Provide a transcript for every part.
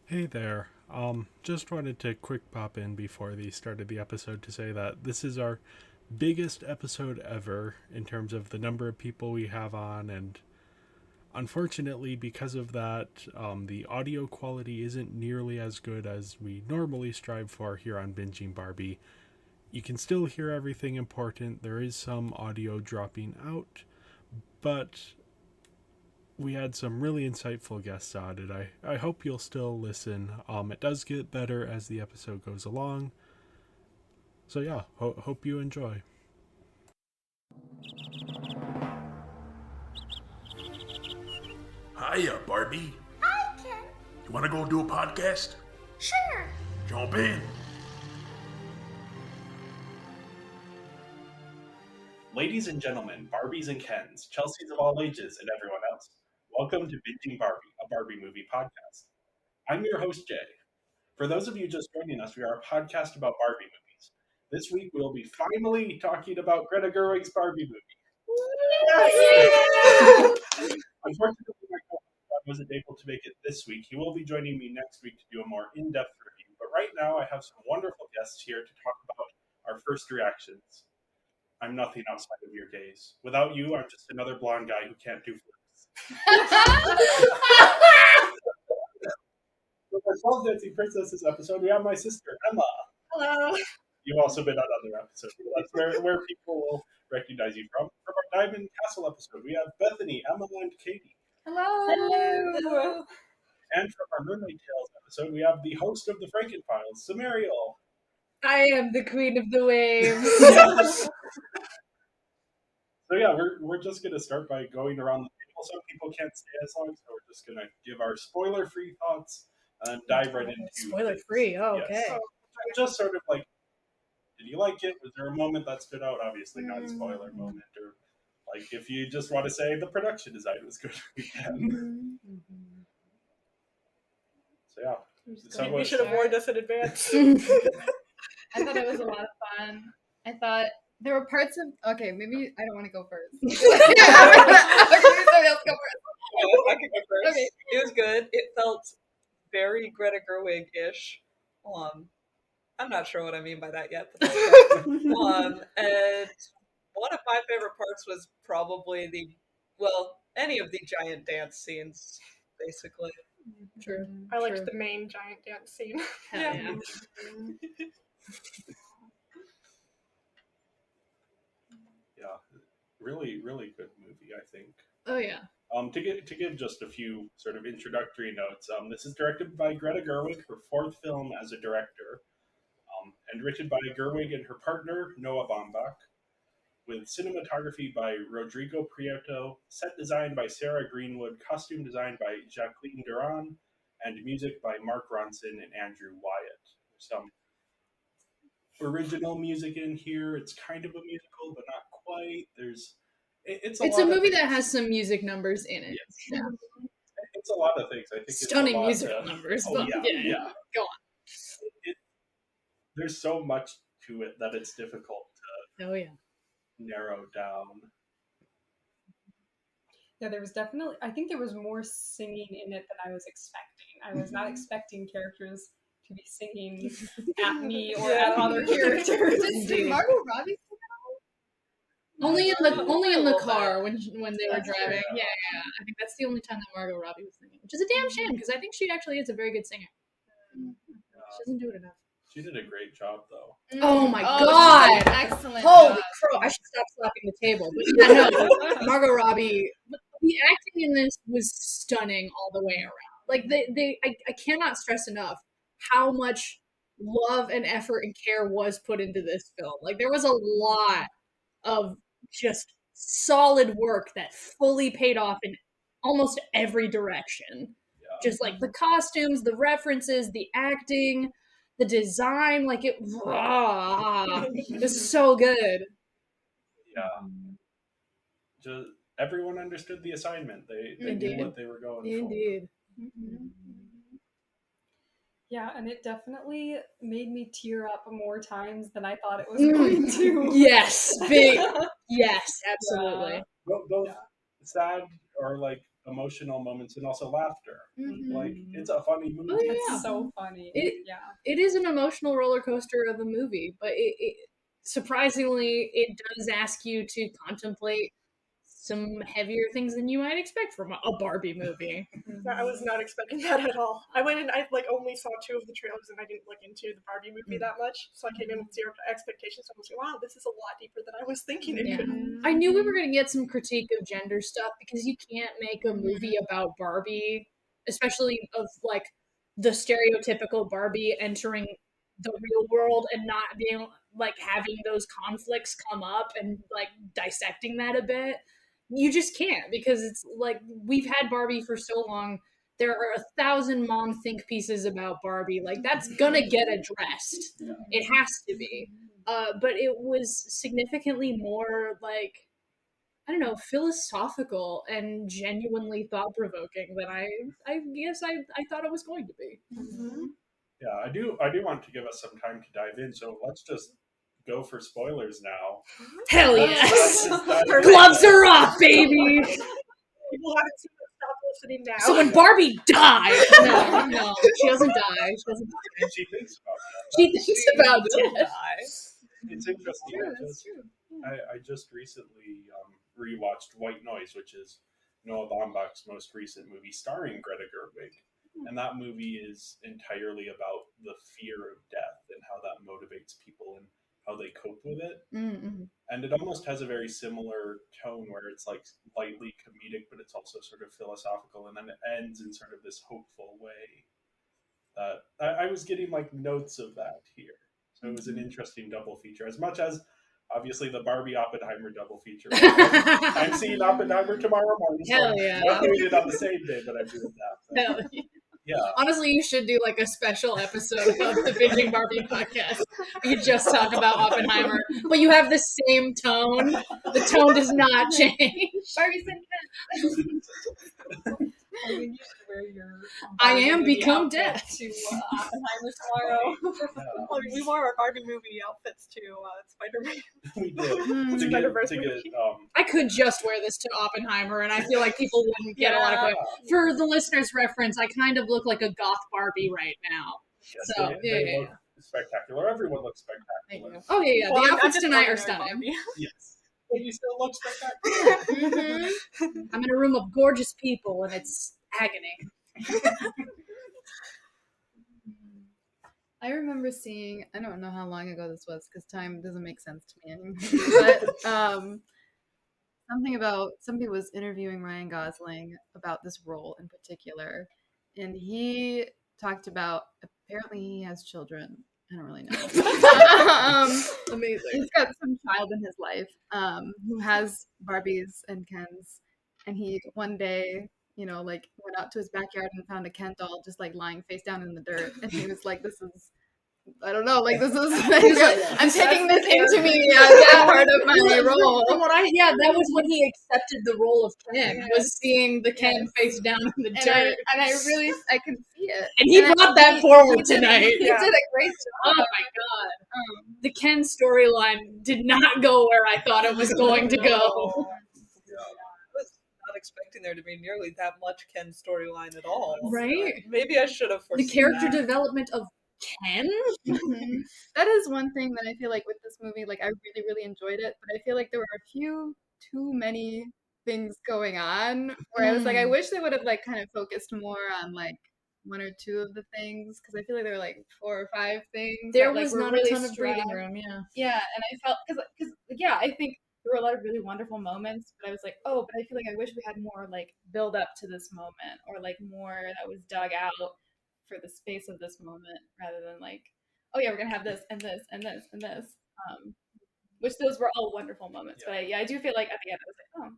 Hey there. Just wanted to quick pop in before the start of the episode to say that this is our biggest episode ever in terms of the number of people we have on, and unfortunately, because of that, the audio quality isn't nearly as good as we normally strive for here on Binging Barbie. You can still hear everything important. There is some audio dropping out, but we had some really insightful guests on it. I hope you'll still listen. It does get better as the episode goes along. So yeah, hope you enjoy. Hiya, Barbie. Hi, Ken. You want to go do a podcast? Sure. Jump in. Ladies and gentlemen, Barbies and Kens, Chelseas of all ages, and everyone else, welcome to Binging Barbie, a Barbie movie podcast. I'm your host, Jay. For those of you just joining us, we are a podcast about Barbie movies. This week we'll be finally talking about Greta Gerwig's Barbie movie. Unfortunately, my co-host wasn't able to make it this week. He will be joining me next week to do a more in-depth review. But right now, I have some wonderful guests here to talk about our first reactions. I'm nothing outside of your gaze. Without you, I'm just another blonde guy who can't do flips. For our 12 Dancing Princesses episode, we have my sister, Emma. Hello. You've also been on other episodes. That's where people will recognize you from. From our Diamond Castle episode, we have Bethany, Emma, and Katie. Hello. And from our Mermaid Tales episode, we have the host of the Frankenfiles, Samariel. I am the queen of the waves. So yeah, we're just gonna start by going around the table. Some people can't stay as long, so we're just gonna give our spoiler-free thoughts and dive right into Spoiler free. Oh, Yes. okay. So just sort of like, did you like it? Was there a moment that stood out? Obviously, not a spoiler moment, or like if you just want to say the production design was good, you can. So yeah, so We should have warned us in advance. I thought it was a lot of fun. I thought there were parts of. Okay, maybe I don't want to go first. Okay, somebody else go first. I can go first. Okay. It was good. It felt very Greta Gerwig-ish. I'm not sure what I mean by that yet. But and one of my favorite parts was probably any of the giant dance scenes, basically. True. I liked the main giant dance scene. Hell yeah. yeah, really, really good movie, I think. Oh yeah. To give just a few sort of introductory notes, this is directed by Greta Gerwig, her fourth film as a director, and written by Gerwig and her partner Noah Baumbach, with cinematography by Rodrigo Prieto, set design by Sarah Greenwood, costume design by Jacqueline Duran, and music by Mark Ronson and Andrew Wyatt. There's some original music in here. It's kind of a musical, but not quite. It's a movie that has some music numbers in it. Yes. Yeah. It's a lot of things. I think Stunning it's a lot musical numbers. Oh, But yeah. Go on. There's so much to it that it's difficult to Oh yeah. narrow down. Yeah, there was definitely, I think there was more singing in it than I was expecting. I was not expecting characters to be singing at me or at other characters. Did Margot Robbie sing at all? Only in the car when they were driving. Yeah. I think that's the only time that Margot Robbie was singing, which is a damn shame because I think she actually is a very good singer. She doesn't do it enough. She did a great job, though. Oh my god! Excellent. Holy crow! I should stop slapping the table. But yeah, no, Margot Robbie. The acting in this was stunning all the way around. Like I cannot stress enough how much love and effort and care was put into this film. Like there was a lot of just solid work that fully paid off in almost every direction. Yeah. Just like the costumes, the references, the acting, the design, like it was so good. Yeah. Just everyone understood the assignment. They Indeed. knew what they were going Indeed. Yeah, and it definitely made me tear up more times than I thought it was going to. Yes, big. Yes, absolutely. for. Both sad or like emotional moments and also laughter. Mhm. Like, it's a funny movie. Oh, yeah. It's so funny. It- yeah. It is an emotional roller coaster of a movie, but it surprisingly, it does ask you to contemplate some heavier things than you might expect from a Barbie movie. I was not expecting that at all. I went and I only saw 2 of the trailers and I didn't look into the Barbie movie that much, so I came in with 0 expectations. I was like, wow, this is a lot deeper than I was thinking it Yeah. could. I knew we were going to get some critique of gender stuff because you can't make a movie about Barbie, especially of like the stereotypical Barbie entering the real world and not being like having those conflicts come up and like dissecting that a bit. You just can't because it's like we've had Barbie for so long. There are 1,000 mom think pieces about Barbie. Like that's gonna get addressed. It has to be. But it was significantly more like I don't know, philosophical and genuinely thought provoking than I guess I thought it was going to be. Yeah, I do want to give us some time to dive in, so let's just go for spoilers now. Hell Let's yes! just dive in. Gloves are off, baby! People haven't seen it, stop listening now. So when Barbie dies, no, she doesn't die. She doesn't die. She thinks about that. She thinks about Will death. die. It's interesting. I just recently rewatched White Noise, which is Noah Baumbach's most recent movie starring Greta Gerwig. And that movie is entirely about the fear of death and how that motivates people and how they cope with it. Mm-mm. And it almost has a very similar tone where it's like lightly comedic, but it's also sort of philosophical. And then it ends in sort of this hopeful way. I was getting like notes of that here. So it was an interesting double feature. As much as obviously the Barbie Oppenheimer double feature. I'm seeing Oppenheimer tomorrow morning. So Hell I'm yeah. not doing it on the same day, but I'm doing that. Hell yeah. Yeah. Honestly, you should do like a special episode of the Binging Barbie podcast. You just talk about Oppenheimer, but you have the same tone. The tone does not change. Barbie's in I think you should wear your I Barbie am movie become outfit death. to Oppenheimer tomorrow. Well, we wore our Barbie movie outfits to Spider-Man. We did. Hmm. To Spider-Verse get movie. I could just wear this to Oppenheimer, and I feel like people wouldn't get a lot of Yeah. questions. For the listeners' reference, I kind of look like a goth Barbie right now. yes, So, they yeah. look spectacular. Everyone looks Thank spectacular. you. Oh yeah, Well, the I'm outfits just tonight are ordinary stunning. Barbie. Yes. But you still look spectacular. I'm in a room of gorgeous people, and it's agony. I remember seeing, I don't know how long ago this was because time doesn't make sense to me anymore, but somebody was interviewing Ryan Gosling about this role in particular, and he talked about apparently he has children. I don't really know. Amazing. He's got some child in his life who has Barbies and Kens, and he one day, like went out to his backyard and found a Ken doll just like lying face down in the dirt, and he was like, "This is." I don't know, like this is. I'm taking this into me as that part of my role. From what that was when he accepted the role of Ken. Was seeing the Ken face down in the dirt, And I really, I can see it. and he brought that forward he did- tonight. He did a great Oh job. my god, the Ken storyline did not go where I thought it was going to go. I was not expecting there to be nearly that much Ken storyline at all. Right? Maybe I should have The foreseen character that. development of Ken. That is one thing that I feel like with this movie, like I really, really enjoyed it, but I feel like there were a few too many things going on where I was like, I wish they would have like kind of focused more on like one or two of the things because I feel like there were like 4 or 5 things. There that, like, was were not really a ton of breathing strong. room. Yeah. Yeah, and I felt because yeah, I think there were a lot of really wonderful moments, but I was like, oh, but I feel like I wish we had more like build up to this moment or like more that was dug out for the space of this moment rather than like, oh yeah, we're gonna have this and this and this and this. Which those were all wonderful moments, but I do feel like at the end I was like, oh,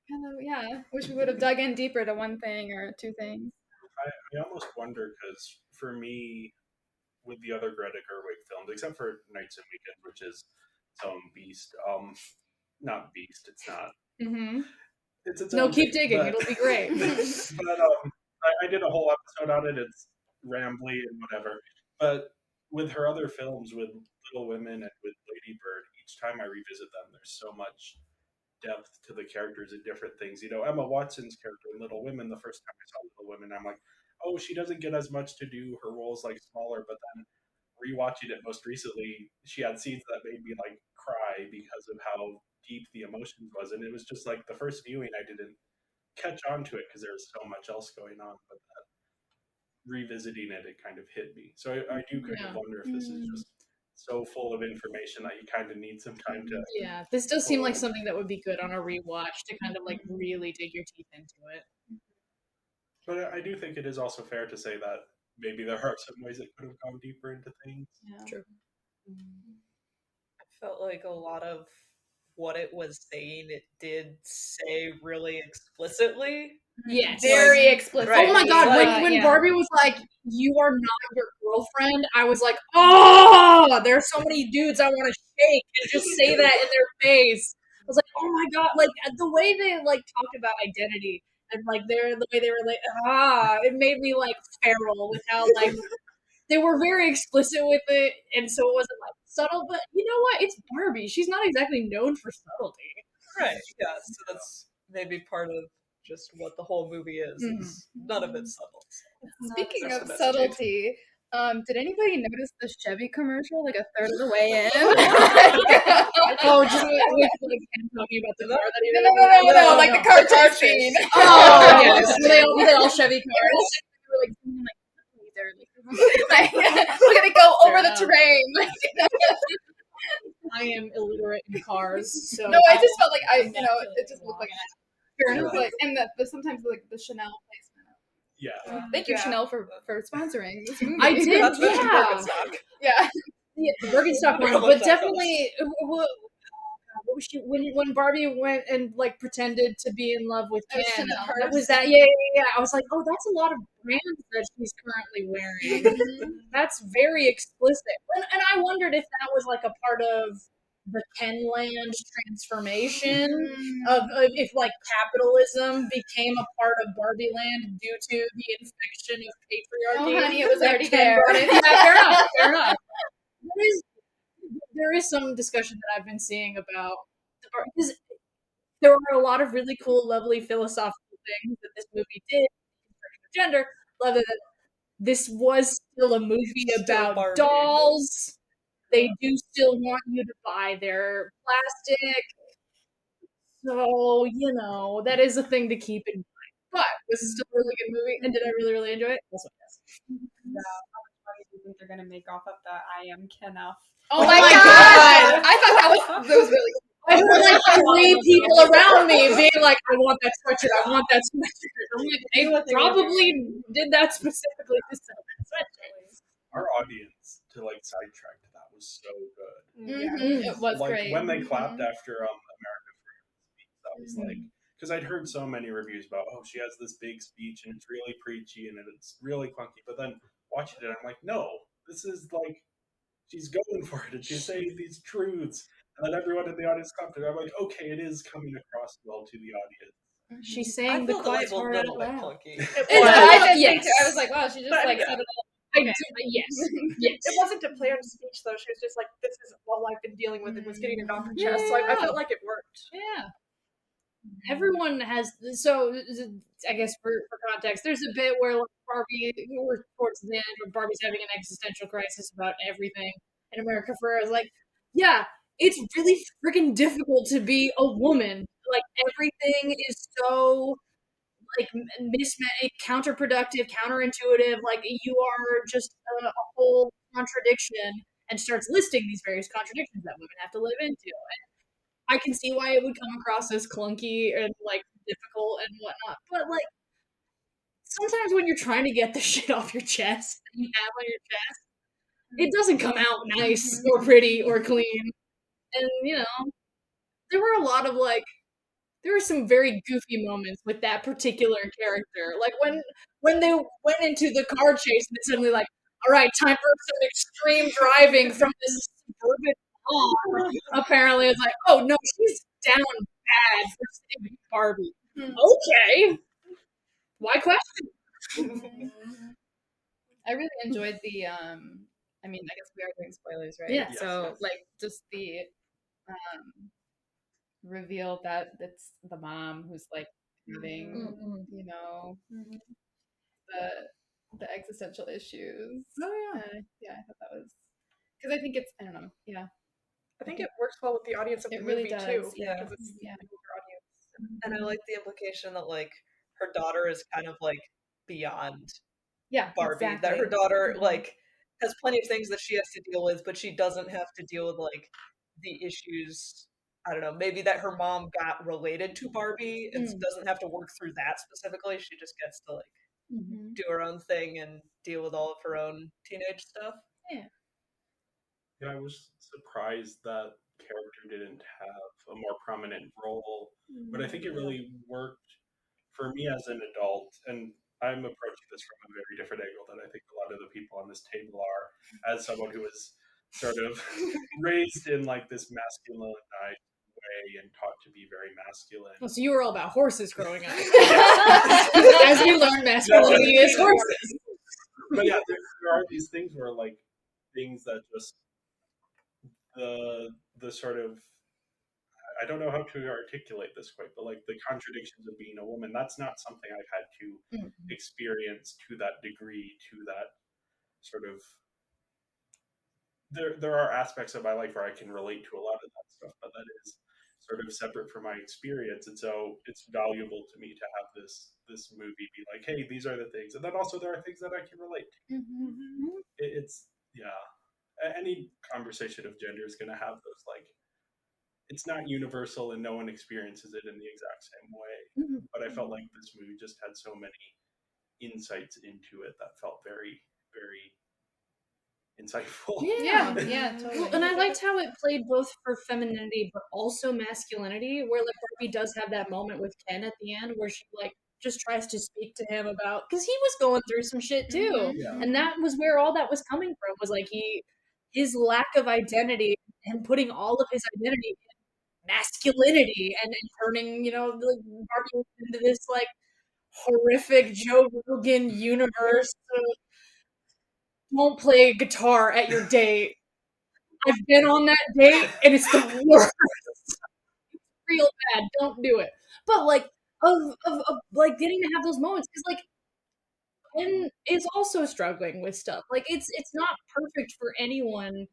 kind of yeah, wish we would have dug in deeper to one thing or 2 things. I almost wonder because for me, with the other Greta Gerwig films, except for Nights and Weekends, which is its own beast. Not beast. It's not. Mm-hmm. It's its No, own keep thing, digging. but- It'll be great. But I did a whole episode on it. It's rambly and whatever. But with her other films, with Little Women and with Lady Bird, each time I revisit them, there's so much depth to the characters in different things. You know, Emma Watson's character in Little Women, the first time I saw Little Women, I'm like, oh, she doesn't get as much to do. Her role's like smaller, but then rewatching it most recently, she had scenes that made me like cry because of how deep the emotions was, and it was just like the first viewing I didn't catch on to it because there was so much else going on, but revisiting it, it kind of hit me. So I do kind of wonder if this is just so full of information that you kind of need some time to. Yeah, this does seem like something that would be good on a rewatch to kind of like really dig your teeth into it. But I do think it is also fair to say that maybe there are some ways it could have gone deeper into things. Yeah. True. I felt like a lot of what it was saying, it did say really explicitly. Yes. Very explicit. Oh my god, when yeah. Barbie was like, "You are not your girlfriend," I was like, "Oh, there's so many dudes I want to shake and just say that in their face." I was like, "Oh my god!" Like the way they like talked about identity and like the way they were like, it made me like feral with how like they were very explicit with it, and so it wasn't like subtle. But you know what? It's Barbie. She's not exactly known for subtlety. Right. Yeah. So that's maybe part of just what the whole movie is. It's none of it's subtle. Speaking That's of the message. subtlety, did anybody notice the Chevy commercial like a third of the way in? Oh, just with like him talking about the car that he No, like the car chase scene. Oh, yes. Were they all Chevy cars? Like, look at it go over the terrain. I am illiterate in cars, so No, I just felt like it just looked like fair enough. Like, and sometimes like the Chanel placement. Yeah. Thank you, Chanel, for sponsoring this movie. I did, That's what yeah. Yeah. Yeah, the Birkenstock one, but definitely what was she when Barbie went and like pretended to be in love with Ken? That was that. Yeah. I was like, oh, that's a lot of brands that she's currently wearing. That's very explicit, and I wondered if that was like a part of the Kenland transformation of if like capitalism became a part of Barbieland due to the infection of patriarchy. Oh, honey, it was that already Ken there. brought in. Yeah, fair enough. There is some discussion that I've been seeing about because there are a lot of really cool, lovely philosophical things that this movie did. Gender, rather than this was still a movie about Barbie. dolls. They do still want you to buy their plastic. So, that is a thing to keep in mind. But this is still a really good movie, and did I really, really enjoy it? Also, yes. Yeah, how much money do you think they're gonna make off of the "I am Kenough"? Oh my god! I thought that was really cool. I heard like 3 people around me being like, I want that sweatshirt, I want that sweatshirt. I'm like, they probably did that specifically to sell that sweatshirt. Our audience to like sidetrack to that was so good. Yeah, it was Like great. when they clapped after America speech, that was like because I'd heard so many reviews about she has this big speech and it's really preachy and it's really clunky, but then watching it I'm like, no, this is like she's going for it and she's saying these truths, and then everyone in the audience clapped, and I'm like, okay, it is coming across well to the audience. She's I saying the felt it quiet was a part out little bit loud. clunky. I did think Yes. too. I was like, wow, she just But, like yeah. said it all. Yes. Yes. It wasn't a planned speech though. She was just like, "This is all I've been dealing with," and was getting it off her chest. So I felt like it worked. Yeah. Everyone has so I guess for context, there's a bit where like, we're towards the end where Barbie's having an existential crisis about everything, and America Ferrera is like, yeah, it's really freaking difficult to be a woman. Like everything is so like counterproductive, counterintuitive. Like you are just a whole contradiction, and starts listing these various contradictions that women have to live into. I can see why it would come across as clunky and like difficult and whatnot, but like sometimes when you're trying to get the shit off your chest that you have on your chest, it doesn't come out nice or pretty or clean. And there were a lot of there were some very goofy moments with that particular character. Like when they went into the car chase and it's suddenly like, all right, time for some extreme driving from this suburban mom. Apparently, it's like, oh no, she's down bad for saving Barbie. Okay, why question? I really enjoyed the I mean, I guess we are doing spoilers, right? Yeah. So like just the reveal that it's the mom who's like having, you know, the existential issues. Oh yeah. Yeah, I thought that was because I think it's I don't know. Yeah, I think it works well with the audience of the it really movie does. too. Yeah. Because it's Yeah. the older audience. And I like the implication that like her daughter is kind of like beyond Yeah, Barbie. exactly. That her daughter like has plenty of things that she has to deal with, but she doesn't have to deal with like the issues. I don't know, maybe that her mom got related to Barbie and doesn't have to work through that specifically. She just gets to like do her own thing and deal with all of her own teenage stuff. Yeah, I was surprised that character didn't have a more prominent role, but I think it really worked for me as an adult, and I'm approaching this from a very different angle than I think a lot of the people on this table are, as someone who was sort of raised in like this masculinized way and taught to be very masculine. Oh, so you were all about horses growing up. As we learned, masculinity is horses. But yeah, there are these things where like things that just the sort of, I don't know how to articulate this quite, but like the contradictions of being a woman, that's not something I've had to experience to that degree, to that sort of, there are aspects of my life where I can relate to a lot of that stuff, but that is sort of separate from my experience. And so it's valuable to me to have this movie be like, hey, these are the things. And then also there are things that I can relate to. It's, yeah. Any conversation of gender is going to have those like, it's not universal and no one experiences it in the exact same way. But I felt like this movie just had so many insights into it that felt very, very insightful. Yeah. Totally. Well, and I liked how it played both for femininity but also masculinity, where like Barbie does have that moment with Ken at the end where she like just tries to speak to him about, because he was going through some shit too, and that was where all that was coming from, was like his lack of identity and putting all of his identity in masculinity and turning, you know, the Barbie into this like horrific Joe Rogan universe. Don't play guitar at your date. I've been on that date and it's the worst. It's real bad. Don't do it. But like of like getting to have those moments, because like Ken is also struggling with stuff. Like it's not perfect for anyone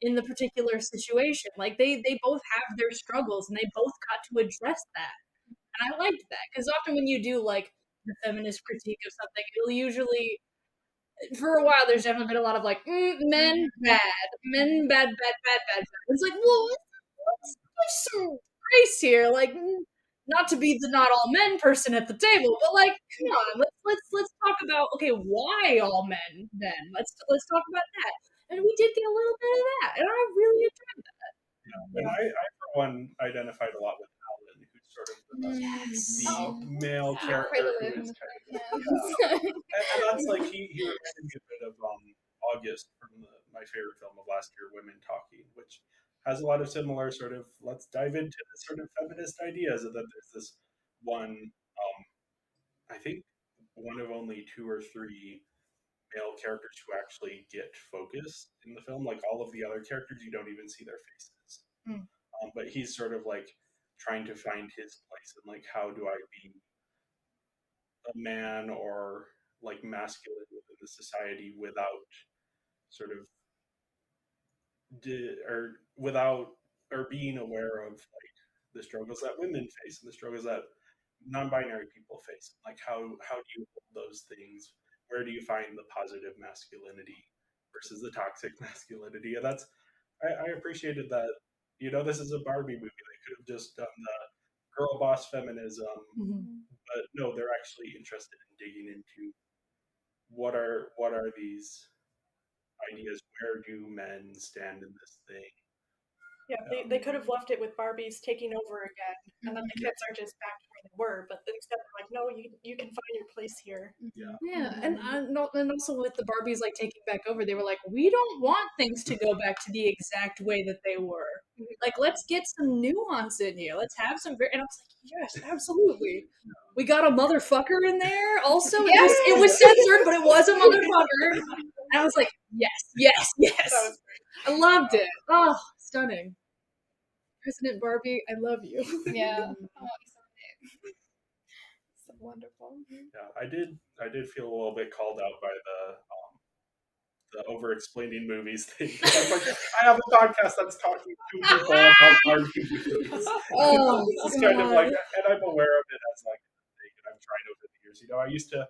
in the particular situation. Like they both have their struggles and they both got to address that. And I liked that, because often when you do like the feminist critique of something, it'll usually, for a while, there's definitely been a lot of like, men bad. It's like, well, there's some grace here. Like, not to be the not all men person at the table, but like, come on, let's talk about, okay, why all men then? Let's talk about that. And we did get a little bit of that, and I really enjoyed that. And I for one identified a lot with Alan, who's sort of the male character who is kind of, and that's like he reminded me a bit of August from my favorite film of last year, Women Talking, which has a lot of similar sort of, let's dive into the sort of feminist ideas, and that there's this one, I think one of only 2 or 3 male characters who actually get focused in the film. Like all of the other characters, you don't even see their faces. But he's sort of like trying to find his place and like, how do I be a man or like masculine within the society without sort of or being aware of like the struggles that women face and the struggles that non-binary people face. Like how do you hold those things? Where do you find the positive masculinity versus the toxic masculinity? And that's, I appreciated that. You know, this is a Barbie movie. They could have just done the girl boss feminism, but no, they're actually interested in digging into what are these ideas? Where do men stand in this thing? Yeah, they could have left it with Barbies taking over again, and then the kids are just back to where they were. But instead, they're like, no, you can find your place here. And also with the Barbies like taking back over, they were like, we don't want things to go back to the exact way that they were. Like, let's get some nuance in here. Let's have some. And I was like, yes, absolutely. We got a motherfucker in there. Also, it was censored, but it was a motherfucker. And I was like, yes. I loved it. Oh, stunning. President Barbie, I love you. Yeah. Oh, so wonderful. Yeah, I did feel a little bit called out by the over-explaining movies thing. I was like, I have a podcast that's talking to people about Barbie movies. Oh, It's kind of like, God. and I'm aware of it as like a thing, and I've tried over the years. I used to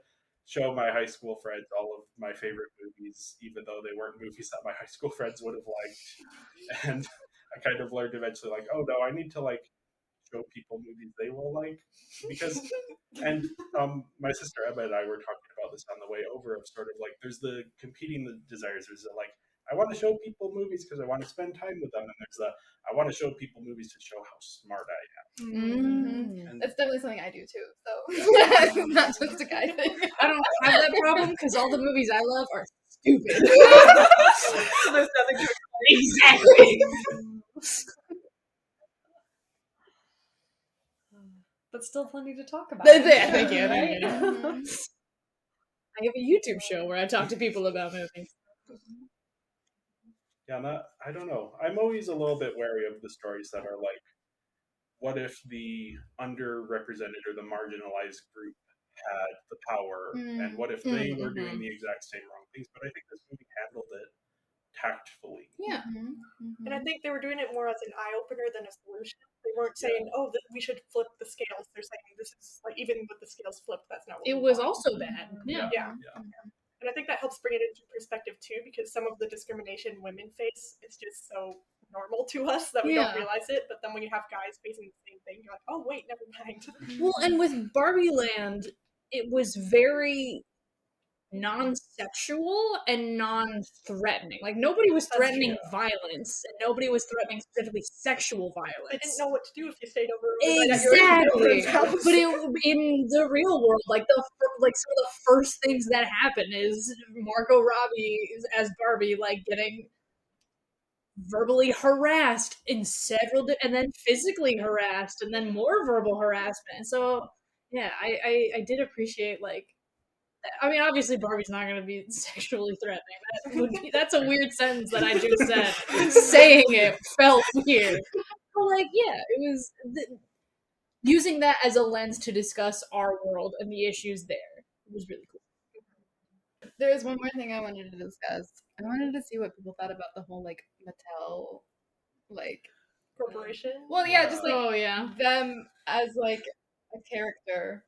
show my high school friends all of my favorite movies, even though they weren't movies that my high school friends would have liked. And I kind of learned eventually, like, oh no, I need to like show people movies they will like, because and my sister Emma and I were talking about this on the way over, of sort of like there's the competing desires. There's the like, I want to show people movies because I want to spend time with them, and there's the I want to show people movies to show how smart I am. Mm. And That's definitely something I do too. So not just a guy thing. I don't have that problem because all the movies I love are stupid. So there's nothing to Exactly. But still plenty to talk about. Thank you. Right? I have a YouTube show where I talk to people about movies. yeah, I don't know. I'm always a little bit wary of the stories that are like, what if the underrepresented or the marginalized group had the power, and what if they were doing the exact same wrong things? But I think this movie handled it tactfully. Yeah. And I think they were doing it more as an eye opener than a solution. They weren't saying, "Oh, we should flip the scales." They're saying, "This is like even with the scales flipped, that's not what It we was want." also bad. Yeah. Yeah. And I think that helps bring it into perspective too, because some of the discrimination women face is just so normal to us that we don't realize it. But then when you have guys facing the same thing, you're like, "Oh, wait, never mind." Well, and with Barbieland, it was very non-sexual and non-threatening. Like nobody was threatening violence, and nobody was threatening specifically sexual violence. I didn't know what to do if you stayed over. Exactly, but in the real world, like some of the first things that happen is Margot Robbie as Barbie, like getting verbally harassed in several, and then physically harassed, and then more verbal harassment. So yeah, I did appreciate like. I mean, obviously, Barbie's not going to be sexually threatening. That's a weird sentence that I just said. Saying it felt weird. But, like, yeah, it was using that as a lens to discuss our world and the issues there. It was really cool. There was one more thing I wanted to discuss. I wanted to see what people thought about the whole, like, Mattel, like... corporation? Well, yeah, just, like, them as, like, a character.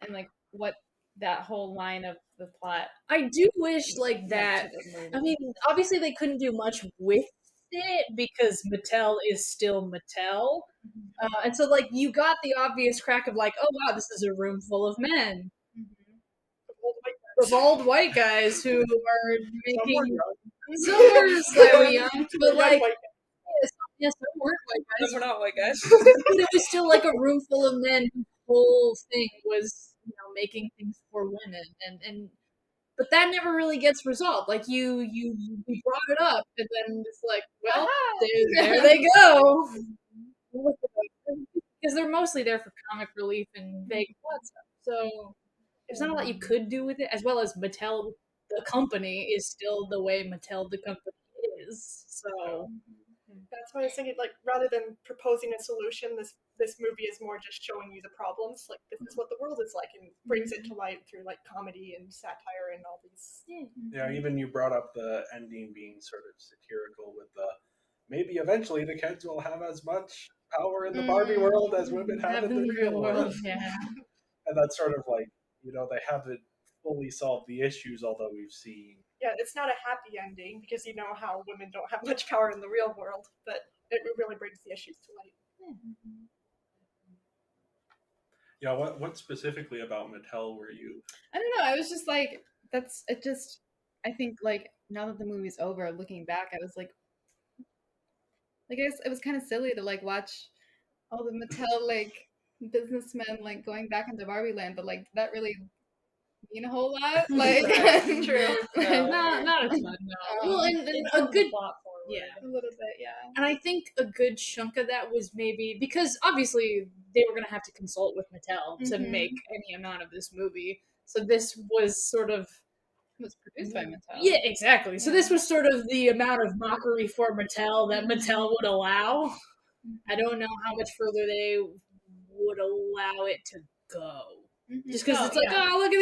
And, like, what... that whole line of the plot. I do wish like that. I mean, obviously they couldn't do much with it because Mattel is still Mattel, and so like you got the obvious crack of like, oh wow, this is a room full of men, of old white guys who are making. Some were slightly young, but like. Yes, some weren't white guys. We're not white guys. But it was still like a room full of men whose whole thing was, making things for women, and but that never really gets resolved. Like you brought it up, and then it's like, well, there they go. Because they're mostly there for comic relief and vague plot stuff. So there's not a lot you could do with it, as well as Mattel, the company, is still the way Mattel, the company, is. So. That's why I was thinking, like, rather than proposing a solution, this movie is more just showing you the problems. Like, this is what the world is like, and brings it to light through, like, comedy and satire and all these. Yeah, even you brought up the ending being sort of satirical with the maybe eventually the kids will have as much power in the Barbie world as women have in the real world. Yeah. And that's sort of like, they haven't fully solved the issues, although we've seen. Yeah, it's not a happy ending because you know how women don't have much power in the real world, but it really brings the issues to light. Yeah, what specifically about Mattel were you? I don't know. I was just like, I think like now that the movie's over, looking back, I was like I guess it was kind of silly to like watch all the Mattel like businessmen like going back into Barbieland, but like did that really mean a whole lot? Like True. Not a ton, no. Well, and a good plot forward. Yeah. A little bit, yeah. And I think a good chunk of that was maybe because obviously they were going to have to consult with Mattel to make any amount of this movie. So this was sort of. It was produced by Mattel. Yeah, exactly. So this was sort of the amount of mockery for Mattel that Mattel would allow. I don't know how much further they would allow it to go. Just because it's like, yeah. look at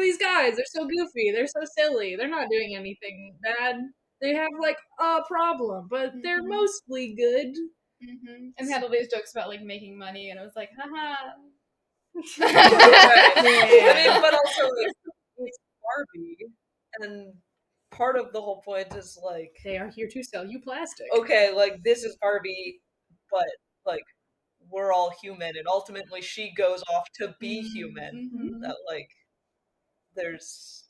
these guys. They're so goofy. They're so silly. They're not doing anything bad. They have like a problem, but they're mostly good. And they had all these jokes about like making money, and I was like, haha. Right. I mean, but also like, it's Barbie, and part of the whole point is like, They are here to sell you plastic. okay, like this is Barbie, but like we're all human, and ultimately she goes off to be human. That like there's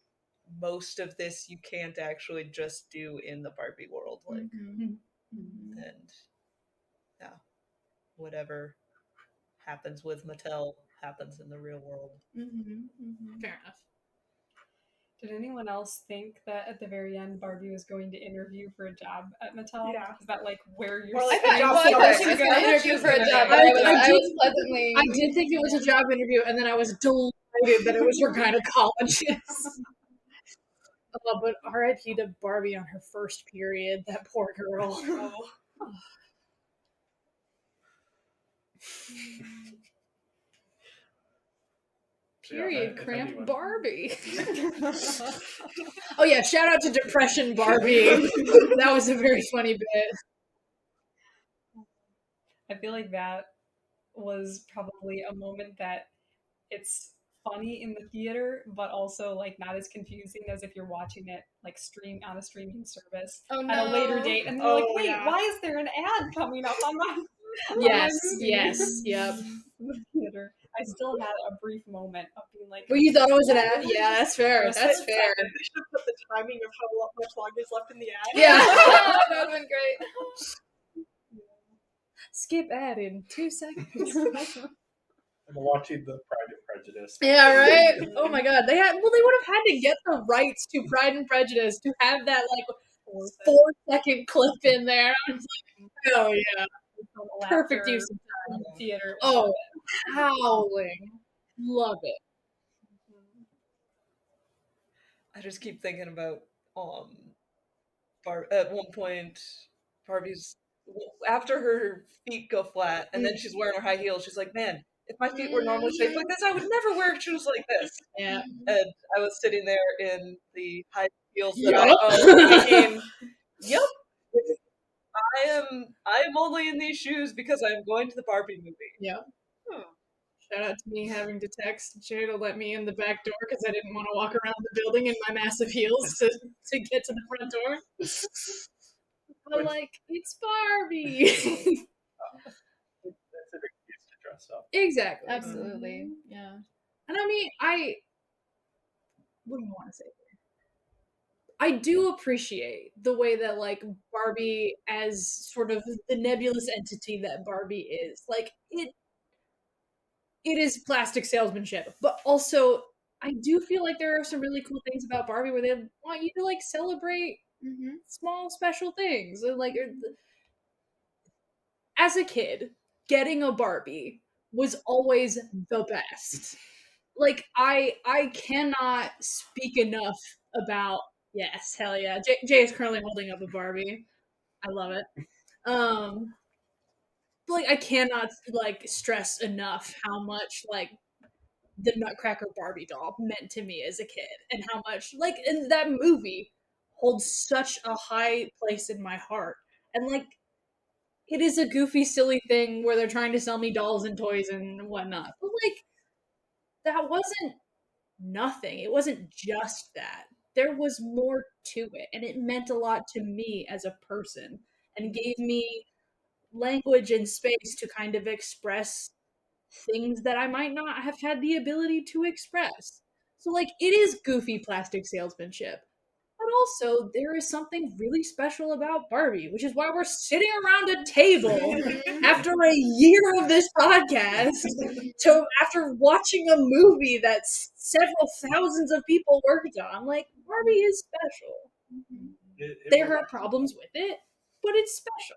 most of this you can't actually just do in the Barbie world, like, and yeah, whatever happens with Mattel happens in the real world. Fair enough. Did anyone else think that at the very end Barbie was going to interview for a job at Mattel? Yeah. Is that like where you're Or, like, sitting? a job I thought she was fair. going to interview for a job. I I did- was pleasantly. I did think it was a job interview, and then I was delighted that it was for gynecologists. But R.I.P. to Barbie on her first period. That poor girl. Period if cramp anyone- Barbie. Oh yeah, shout out to Depression Barbie. That was a very funny bit. I feel like that was probably a moment that it's funny in the theater, but also like not as confusing as if you're watching it like stream on a streaming service at a later date, and you're like, wait, why is there an ad coming up on my Yes, movie? yes, yep. In the theater, I still had a brief moment of being like, Well, you thought it was an ad? Yeah, that's fair. For a That's split fair. second, they should have put the timing of how much longer is left in the ad. Yeah. That would have been great. Skip ad in 2 seconds. I'm watching the Pride and Prejudice. Yeah, right? Oh my god. They would have had to get the rights to Pride and Prejudice to have that like 4-second clip in there. I was like, oh yeah. Perfect use of time. Theater. Oh, howling. Love it. I just keep thinking about at one point Barbie's after her feet go flat and then she's wearing her high heels, she's like, man, if my feet were normally shaped like this, I would never wear shoes like this. Yeah. And I was sitting there in the high heels that Yup. I own thinking, yep, I am only in these shoes because I am going to the Barbie movie. Yeah. Shout out to me having to text Jay to let me in the back door because I didn't want to walk around the building in my massive heels to get to the front door. But like, it's Barbie. That's an excuse to dress up. Exactly. Absolutely. Yeah. And I mean, what do you want to say? I do appreciate the way that like Barbie, as sort of the nebulous entity that Barbie is, like it is plastic salesmanship, but also I do feel like there are some really cool things about Barbie where they want you to like celebrate small special things. Like as a kid, getting a Barbie was always the best. Like I cannot speak enough about yes, hell yeah. Jay is currently holding up a Barbie. I love it. Like I cannot like stress enough how much like the Nutcracker Barbie doll meant to me as a kid, and how much like in that movie holds such a high place in my heart. And like it is a goofy, silly thing where they're trying to sell me dolls and toys and whatnot. But like that wasn't nothing. It wasn't just that. There was more to it, and it meant a lot to me as a person and gave me language and space to kind of express things that I might not have had the ability to express. So, like, it is goofy plastic salesmanship. But also, there is something really special about Barbie, which is why we're sitting around a table after a year of this podcast, after watching a movie that several thousands of people worked on. Like, Barbie is special. There are problems with it, but it's special.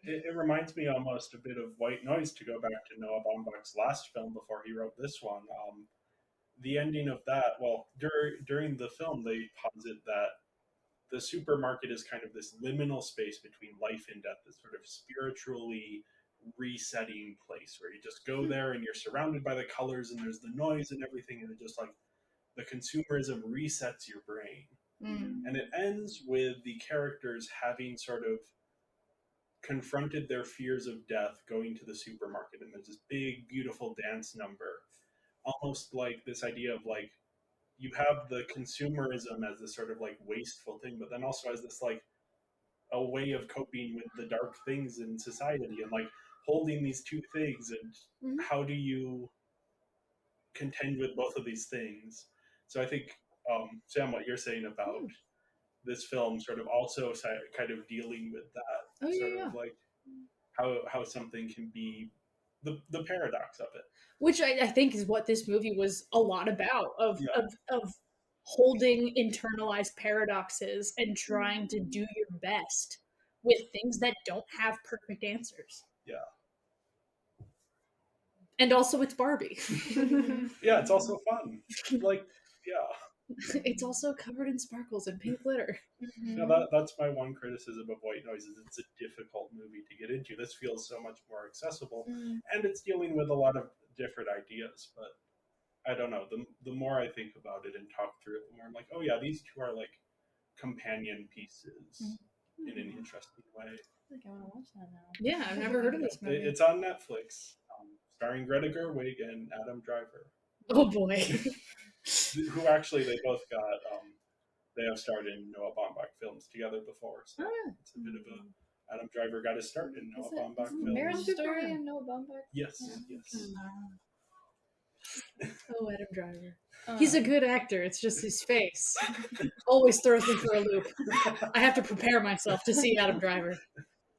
It reminds me almost a bit of White Noise, to go back to Noah Baumbach's last film before he wrote this one. The ending of that, well, during the film, they posit that the supermarket is kind of this liminal space between life and death, this sort of spiritually resetting place where you just go there and you're surrounded by the colors and there's the noise and everything, and it just like the consumerism resets your brain. And it ends with the characters having sort of confronted their fears of death going to the supermarket, and there's this big beautiful dance number, almost like this idea of like you have the consumerism as this sort of like wasteful thing, but then also as this like a way of coping with the dark things in society, and like holding these two things, and how do you contend with both of these things. So I think, Sam, what you're saying about this film sort of also kind of dealing with that, of like how something can be the paradox of it, which I think is what this movie was a lot about, of holding internalized paradoxes and trying to do your best with things that don't have perfect answers. Yeah. And also it's Barbie. Yeah, it's also fun. Like, yeah. It's also covered in sparkles and pink glitter. Yeah, that's my one criticism of White Noise, is it's a difficult movie to get into. This feels so much more accessible, and it's dealing with a lot of different ideas, but I don't know. The more I think about it and talk through it, the more I'm like, oh yeah, these two are like companion pieces in an interesting way. I think I want to watch that now. Yeah, I've never heard of this movie. It's on Netflix, starring Greta Gerwig and Adam Driver. Oh boy. Who actually, they both got, they have starred in Noah Baumbach films together before, so it's a bit of a, Adam Driver got his start in Noah Baumbach films. Meryl Streep and Noah Baumbach? Yes. Oh, Adam Driver. He's a good actor, it's just his face. Always throws me for a loop. I have to prepare myself to see Adam Driver.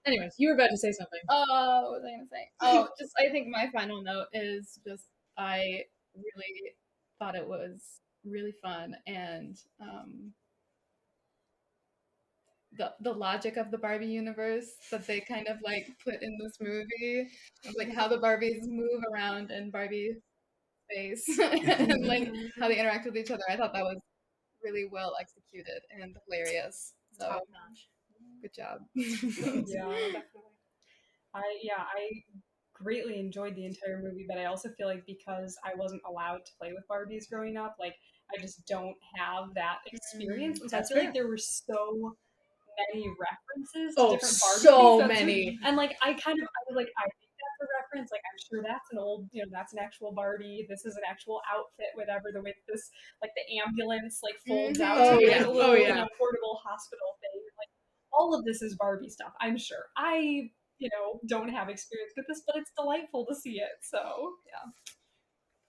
Anyways, you were about to say something. What was I going to say? Oh, just, I think my final note is just, I really thought it was really fun, and the logic of the Barbie universe that they kind of like put in this movie, of like how the Barbies move around in Barbie space and like how they interact with each other. I thought that was really well executed and hilarious. So top notch. Good job. Yeah, definitely. I greatly enjoyed the entire movie, but I also feel like because I wasn't allowed to play with Barbies growing up, like I just don't have that experience. And so I feel like there were so many references to different Barbies. So many. And like I was like, I think that's a reference. Like I'm sure that's an old, that's an actual Barbie. This is an actual outfit, whatever. The way this, like the ambulance, like folds out to be a little, portable hospital thing. Like all of this is Barbie stuff. I'm sure. I don't have experience with this, but it's delightful to see it. So yeah.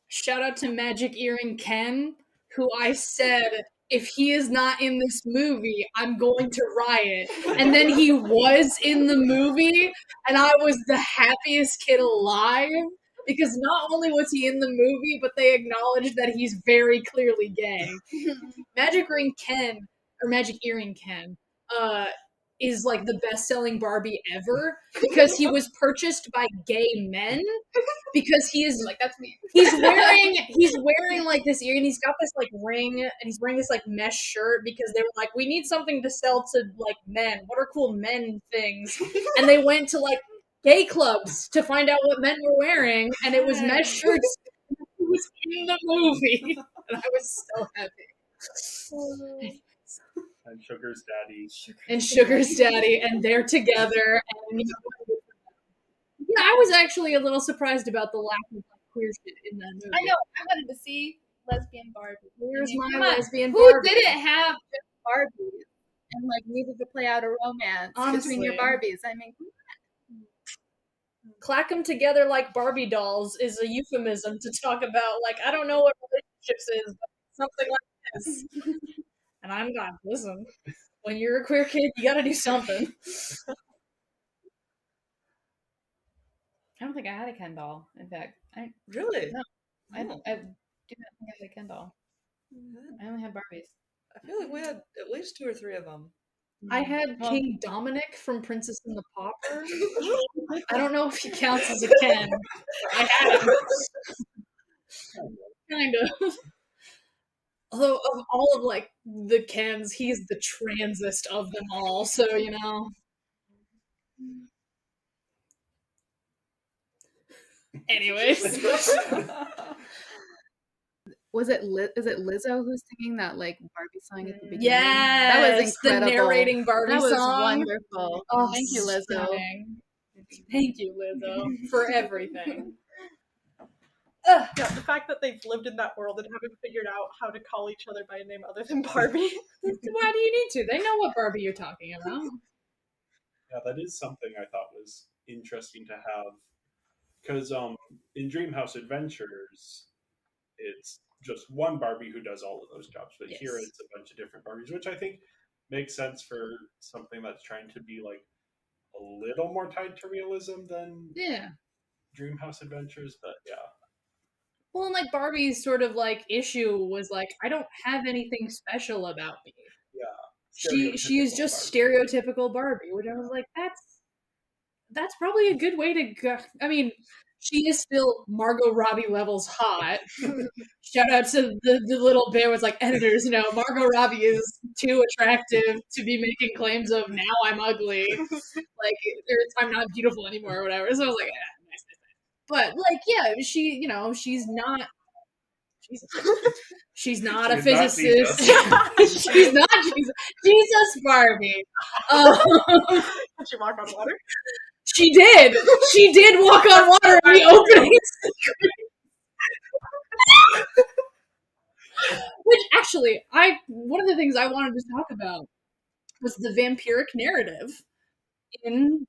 Shout out to Magic Earring Ken, who I said, if he is not in this movie, I'm going to riot. And then he was in the movie, and I was the happiest kid alive, because not only was he in the movie, but they acknowledged that he's very clearly gay. Magic Earring Ken, is like the best-selling Barbie ever, because he was purchased by gay men, because he is like, that's me. He's wearing like this ear, and he's got this like ring, and he's wearing this like mesh shirt, because they were like, we need something to sell to like men. What are cool men things? And they went to like gay clubs to find out what men were wearing, and it was mesh shirts. He was in the movie, and I was so happy. And Sugar's daddy. And they're together. And yeah, I was actually a little surprised about the lack of queer shit in that movie. I know. I wanted to see lesbian Barbie. Where's my lesbian Who Barbie? didn't have just Barbies and like needed to play out a romance between your Barbies? I mean, clack them together like Barbie dolls is a euphemism to talk about, like, I don't know what relationships is, but something like this. And I'm like, listen, when you're a queer kid, you gotta do something. I don't think I had a Ken doll. In fact, Really? No, I do not think I had a Ken doll. I only had Barbies. I feel like we had at least 2 or 3 of them. I had King Dominic from Princess and the Pauper. I don't know if he counts as a Ken. I had him. Kind of. Although of all of like the Kens, he's the transest of them all. So you know. Anyways, Was it is it Lizzo who's singing that like Barbie song at the beginning? yes, that was incredible. The narrating Barbie that was song. wonderful. Oh, Thank you, Lizzo. stunning. Thank you, Lizzo, for everything. Yeah, the fact that they've lived in that world and haven't figured out how to call each other by a name other than Barbie. Why do you need to? They know what Barbie you're talking about. Yeah, that is something I thought was interesting to have. Because in Dreamhouse Adventures, it's just one Barbie who does all of those jobs. But here Yes. it's a bunch of different Barbies, which I think makes sense for something that's trying to be like a little more tied to realism than Yeah. Dreamhouse Adventures. But yeah. Well, and like Barbie's sort of like issue was like, I don't have anything special about me. Yeah. She is just stereotypical Barbie, which I was like, that's probably a good way to go. I mean, she is still Margot Robbie levels hot. Shout out to the little bit was like, editors, Margot Robbie is too attractive to be making claims of now I'm ugly, like I'm not beautiful anymore or whatever. So I was like, nice. But like, yeah, she, she's not. She's not a physicist. She's not Jesus Barbie. Did she walk on water? She did. She did walk on water in the opening. Which actually, one of the things I wanted to talk about was the vampiric narrative in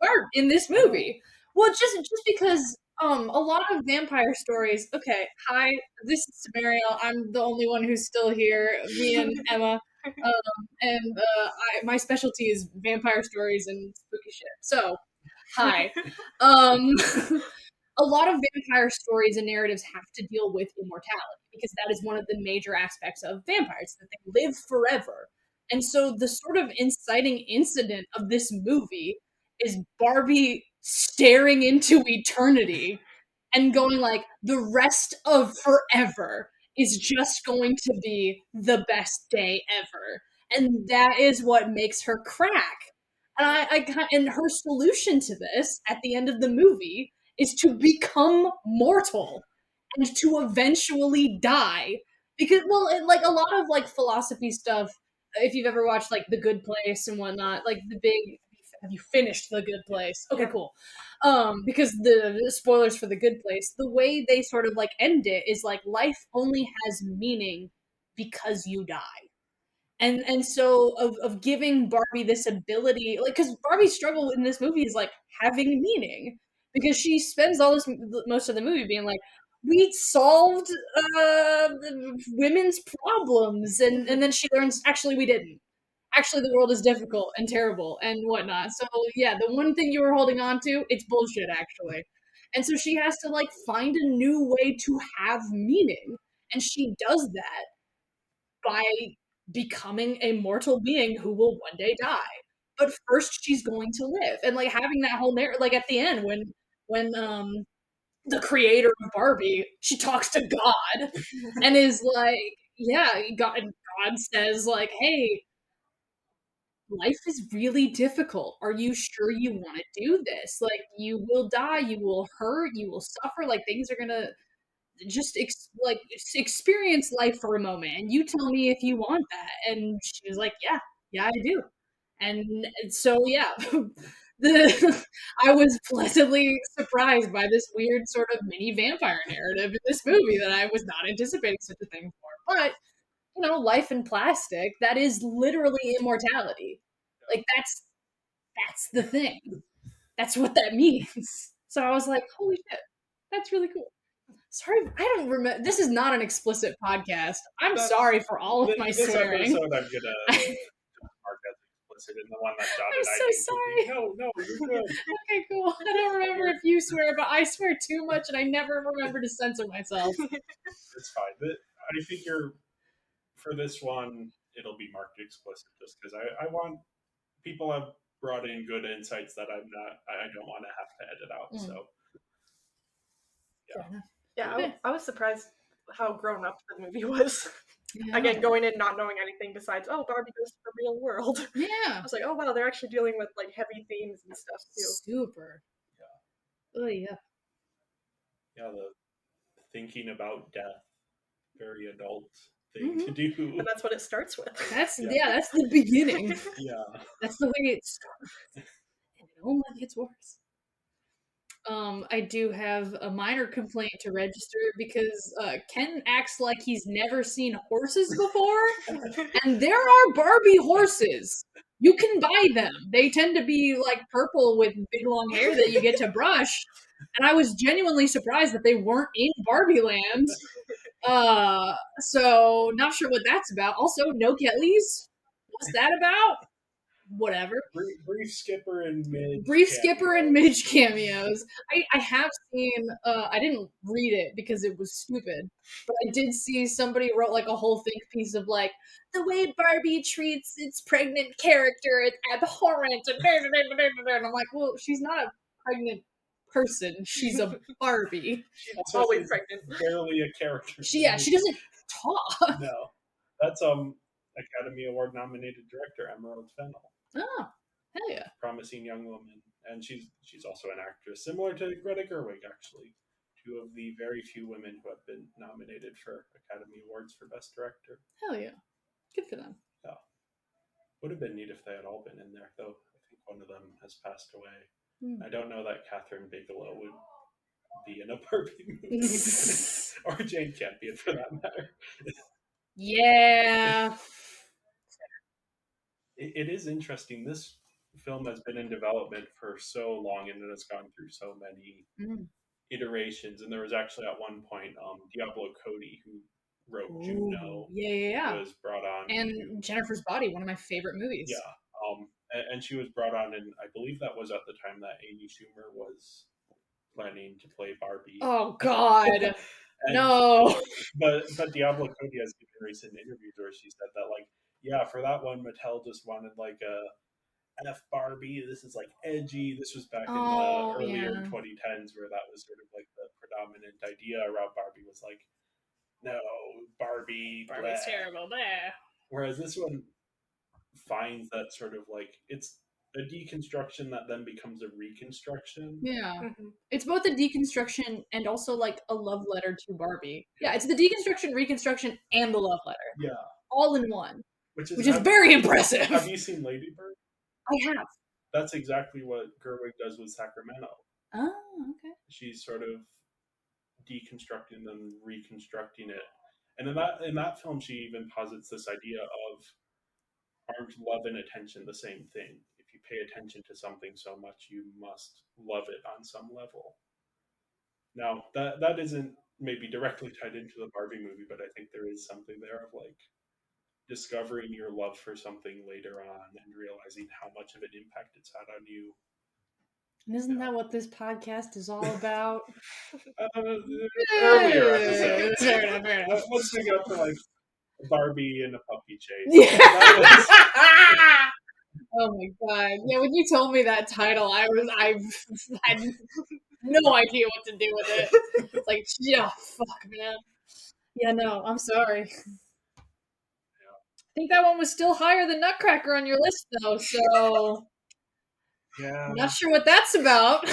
this movie. Well, just because a lot of vampire stories. Okay, hi, this is Samariel. I'm the only one who's still here. Me and Emma, and my specialty is vampire stories and spooky shit. So, hi. A lot of vampire stories and narratives have to deal with immortality because that is one of the major aspects of vampires, that they live forever. And so the sort of inciting incident of this movie is Barbie staring into eternity and going like, the rest of forever is just going to be the best day ever. And that is what makes her crack. And her solution to this at the end of the movie is to become mortal and to eventually die. Because, well, like a lot of like philosophy stuff, if you've ever watched like The Good Place and whatnot, like have you finished The Good Place? Okay, cool. Because the spoilers for The Good Place, the way they sort of like end it is like life only has meaning because you die. And so of giving Barbie this ability, like, because Barbie's struggle in this movie is like having meaning, because she spends most of the movie being like, we solved women's problems, and then she learns actually we didn't. Actually, the world is difficult and terrible and whatnot. So yeah, the one thing you were holding on to, it's bullshit actually. And so she has to like find a new way to have meaning, and she does that by becoming a mortal being who will one day die. But first she's going to live. And like having that whole narrative, like at the end when the creator of Barbie, she talks to God and is like, yeah, God says like, hey, life is really difficult. Are you sure you want to do this? Like, you will die, you will hurt, you will suffer, like things are gonna just experience life for a moment, and you tell me if you want that. And she was like, yeah, I do. And so yeah, I was pleasantly surprised by this weird sort of mini vampire narrative in this movie that I was not anticipating such a thing for. But life in plastic, that is literally immortality. Like that's the thing. That's what that means. So I was like, holy shit, that's really cool. Sorry, I don't remember. This is not an explicit podcast. I'm sorry for all of my swearing. This episode I'm gonna mark as explicit, and the one that John and I so do sorry. No, you're good. Okay, cool. I don't remember if you swear, but I swear too much, and I never remember to censor myself. It's fine. But I figure for this one, it'll be marked explicit, just because I want people have brought in good insights that I don't want to have to edit out. So yeah, I was surprised how grown up the movie was. Yeah. Again, going in not knowing anything besides, oh, Barbie goes to the real world. I Yeah. was like, oh wow, they're actually dealing with like heavy themes and stuff too. Super. Yeah. Oh yeah. Yeah, the thinking about death, very adult thing to do. And that's what it starts with. That's that's the beginning. Yeah. That's the way it starts. And it only gets worse. I do have a minor complaint to register because Ken acts like he's never seen horses before, and there are Barbie horses. You can buy them. They tend to be like purple with big long hair that you get to brush. And I was genuinely surprised that they weren't in Barbieland. So not sure what that's about. Also, no Kellys. What's that about? Whatever. Brief Skipper and Midge. Brief Skipper and Midge cameos. I have seen, I didn't read it because it was stupid, but I did see somebody wrote like a whole think piece of like, the way Barbie treats its pregnant character is abhorrent. And I'm like, well, she's not a pregnant person. She's a Barbie. She's always pregnant. Barely a character. She doesn't talk. No. That's Academy Award nominated director Emerald Fennell. Oh, hell yeah. Promising young woman. And she's also an actress, similar to Greta Gerwig, actually. Two of the very few women who have been nominated for Academy Awards for Best Director. Hell yeah. Good for them. Yeah. Would have been neat if they had all been in there, though. I think one of them has passed away. I don't know that Catherine Bigelow would be in a Barbie movie. Or Jane Campion, for that matter. Yeah. It is interesting. This film has been in development for so long, and it has gone through so many iterations. And there was actually at one point Diablo Cody, who wrote Juno, was brought on, and Jennifer's Body, one of my favorite movies. Yeah, and she was brought on, and I believe that was at the time that Amy Schumer was planning to play Barbie. Oh God, no! But Diablo Cody has given recent interviews where she said that, like, yeah, for that one, Mattel just wanted like a F Barbie. This is like edgy. This was back in the earlier 2010s, where that was sort of like the predominant idea around Barbie was like, no, Barbie's terrible. Blah. Whereas this one finds that sort of like it's a deconstruction that then becomes a reconstruction. Yeah. It's both a deconstruction and also like a love letter to Barbie. Yeah, it's the deconstruction, reconstruction, and the love letter. Yeah. All in one. Which is very impressive. Have you seen Lady Bird? I have. That's exactly what Gerwig does with Sacramento. Oh, okay. She's sort of deconstructing them, reconstructing it. And in that film, she even posits this idea of, aren't love and attention the same thing? If you pay attention to something so much, you must love it on some level. Now, that isn't maybe directly tied into the Barbie movie, but I think there is something there of like discovering your love for something later on and realizing how much of an impact it's had on you. And isn't that what this podcast is all about? Earlier episodes. Fair enough. Let's pick up for like Barbie and a puppy chase. Yeah. Oh my God. Yeah, when you told me that title, I had no idea what to do with it. It's like, yeah, fuck, man. Yeah, no, I'm sorry. I think that one was still higher than Nutcracker on your list, though, so yeah. I'm not sure what that's about.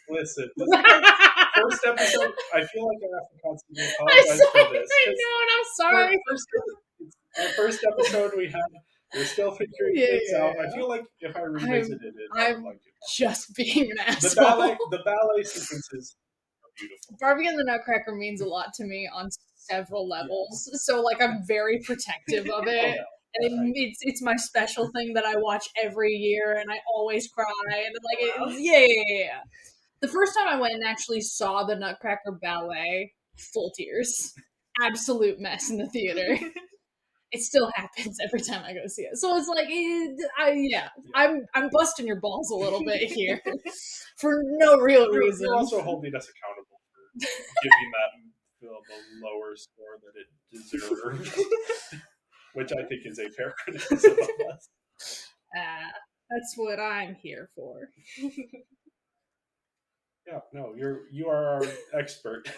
Listen, first episode, I feel like I have to constantly apologize for this. I know, and I'm sorry. Our first episode we had, we're still figuring things out. I feel like if I revisited it, I would like it. Just being an asshole. The ballet sequences are beautiful. Barbie and the Nutcracker means a lot to me on several levels, so like I'm very protective of it. And it's my special thing that I watch every year, and I always cry. And like, yeah. The first time I went and actually saw the Nutcracker ballet, full tears, absolute mess in the theater. It still happens every time I go see it. So it's like, I'm busting your balls a little bit here for no real reason. You're also holding us accountable for giving that film a lower score than it deserved. Which I think is a fair criticism of us. That's what I'm here for. Yeah, no, you are our expert.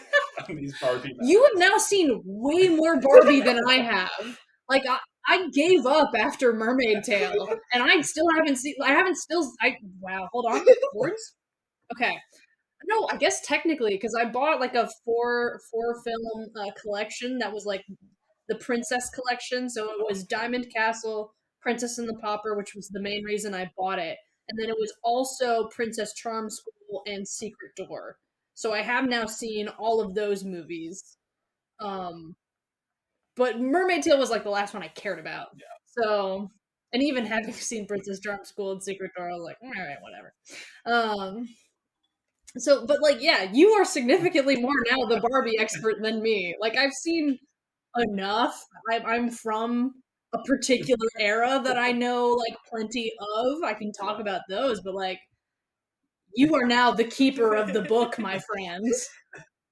on these Barbie matters. You have now seen way more Barbie than I have. Like I gave up after Mermaid Tale, and I still haven't seen. Wow, hold on. Words? Okay. No, I guess technically, because I bought like a four film collection that was like the Princess collection. So it was Diamond Castle, Princess and the Pauper, which was the main reason I bought it, and then it was also Princess Charm School and Secret Door. So I have now seen all of those movies. But Mermaid Tale was like the last one I cared about. Yeah. So, and even having seen Princess Charm School and Secret Door, I was like, all right, whatever. So, but like, yeah, you are significantly more now the Barbie expert than me. Like, I've seen enough. I'm from a particular era that I know like plenty of. I can talk about those, but like, you are now the keeper of the book, my friends.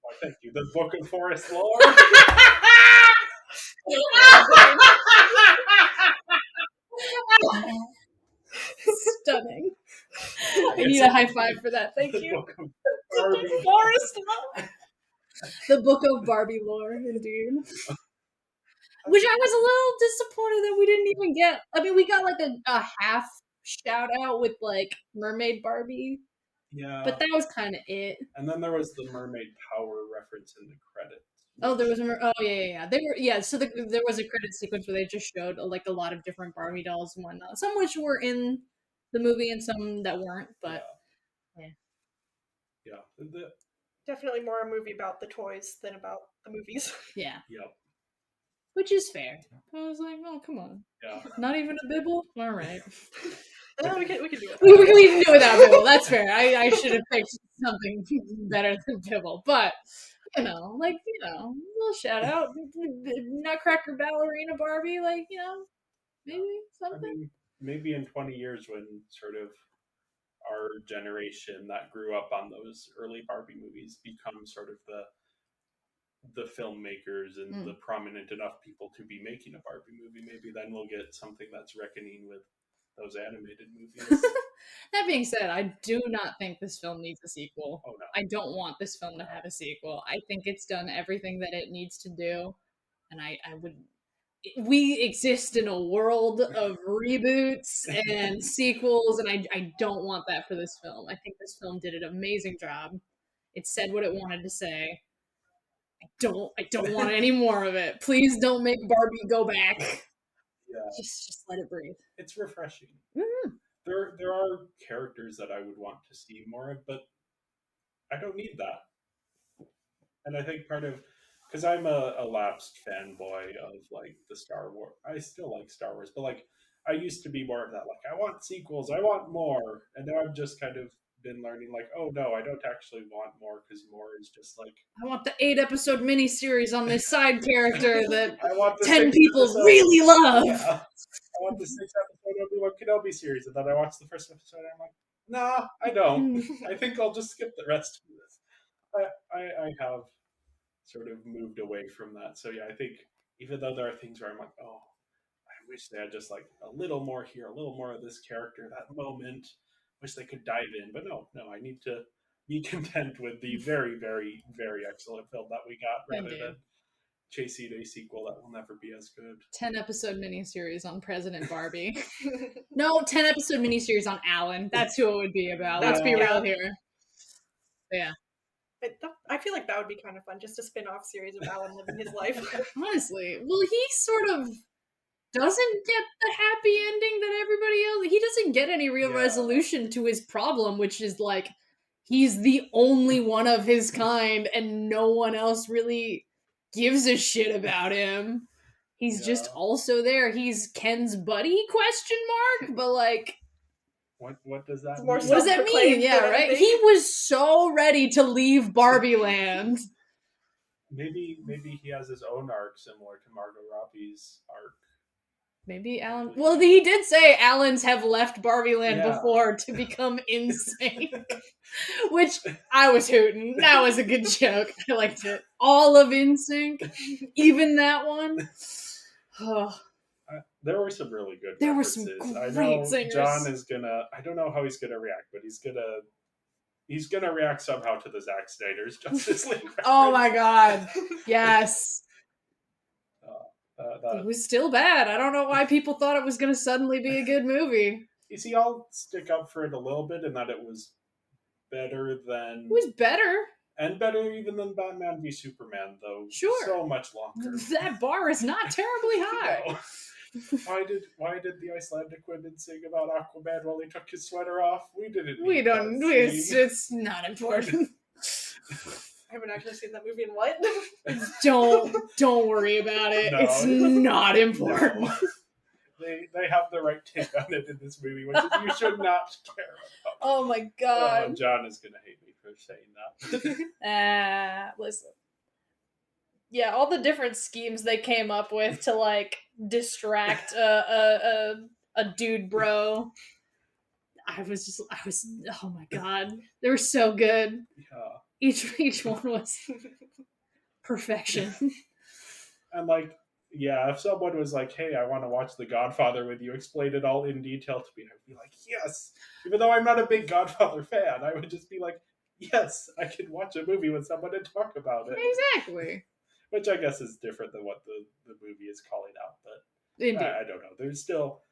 Why, thank you. The Book of Forest Lore. Stunning. I need a high five for that. Thank you. Book of Barbie. Forest lore. The Book of Barbie lore, indeed. Which I was a little disappointed that we didn't even get. I mean, we got like a half shout out with like Mermaid Barbie. Yeah. But that was kind of it. And then there was the mermaid power reference in the credits. Oh, there was yeah. They were So there was a credit sequence where they just showed like a lot of different Barbie dolls and whatnot. Some which were in the movie and some that weren't. But yeah. Definitely more a movie about the toys than about the movies. Yeah. Yep. Which is fair. I was like, oh, come on. Yeah. Not even a bibble? All right. We can do it. We can even do without bibble. That's fair. I should have picked something better than bibble. But, a little shout out. Nutcracker Ballerina Barbie, maybe something. I mean, maybe in 20 years when sort of our generation that grew up on those early Barbie movies become sort of the filmmakers and the prominent enough people to be making a Barbie movie, maybe then we'll get something that's reckoning with those animated movies. That being said, I do not think this film needs a sequel. Oh, no. I don't want this film to have a sequel. I think it's done everything that it needs to do, and I would. We exist in a world of reboots and sequels, and I don't want that for this film. I think this film did an amazing job. It said what it wanted to say. I don't want any more of it. Please don't make Barbie go back. Yeah. Just let it breathe. It's refreshing. Mm-hmm. There are characters that I would want to see more of, but I don't need that. And I think part of, because I'm a lapsed fanboy of like the Star Wars. I still like Star Wars, but like I used to be more of that. Like I want sequels, I want more, and now I've just kind of been learning like, oh no, I don't actually want more because more is just like I want the 8-episode miniseries on this side character that I want the 10 people really love. Yeah. I want the 6-episode Obi-Wan Kenobi series, and then I watched the first episode and I'm like, nah, I don't. I think I'll just skip the rest of this. I have sort of moved away from that. So yeah, I think even though there are things where I'm like, oh, I wish they had just like a little more here, a little more of this character, that moment. Wish they could dive in, but no, I need to be content with the very, very, very excellent film that we got, rather than chasing a sequel that will never be as good. 10-episode miniseries on President Barbie. No, 10-episode miniseries on Alan. That's who it would be about. Let's be real here. Yeah. I feel like that would be kind of fun, just a spin-off series of Alan living his life. Honestly. Well, he sort of doesn't get the happy ending that everybody else. He doesn't get any real resolution to his problem, which is like he's the only one of his kind and no one else really gives a shit about him. He's just also there. He's Ken's buddy, ? But like what does that mean? What does that mean? Yeah, right? He was so ready to leave Barbieland. Maybe he has his own arc similar to Margot Robbie's arc. Maybe Alan. Well, he did say Allens have left Barbieland before to become NSYNC, which I was hooting. That was a good joke. I liked it. All of NSYNC, even that one. Oh. There were some really good. There references. were some great I know singers. John is gonna. I don't know how he's gonna react, but he's gonna he's gonna react somehow to the Zack Snyder's Justice League. Oh my reference. god. Yes. That, It was still bad. I don't know why people thought it was going to suddenly be a good movie. you see, I'll stick up for it a little bit in that it was better than... It was better. And better even than Batman v Superman, though. Sure. So much longer. That bar is not terribly high. No. Why did the Icelandic women sing about Aquaman while he took his sweater off? We didn't. We need don't. that scene. It's not important. I haven't actually seen that movie in what? Don't worry about it. No. It's not important. No. They have the right take on it in this movie, which is you should not care about. Oh my god. John is gonna hate me for saying that. Listen. Yeah, all the different schemes they came up with to like distract a dude bro. I was oh my god. They were so good. Yeah. Each one was perfection. And like, yeah, if someone was like, "Hey, I want to watch The Godfather with you," explain it all in detail to me, I'd be like, "Yes." Even though I'm not a big Godfather fan, I would just be like, "Yes, I can watch a movie with someone and talk about it." Exactly. Which I guess is different than what the movie is calling out, but Indeed. I don't know. There's still,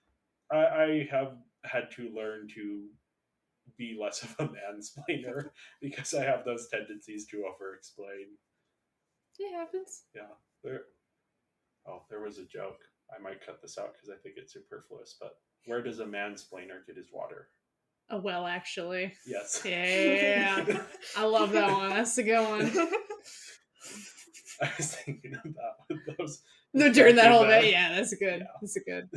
I have had to learn to be less of a mansplainer because I have those tendencies to over-explain. It happens. Yeah. There was a joke. I might cut this out because I think it's superfluous, but where does a mansplainer get his water? Oh, well, actually. Yes. Yeah. I love that one. That's a good one. I was thinking of that with those. No, during that whole bit. Yeah, that's good. Yeah. That's a good.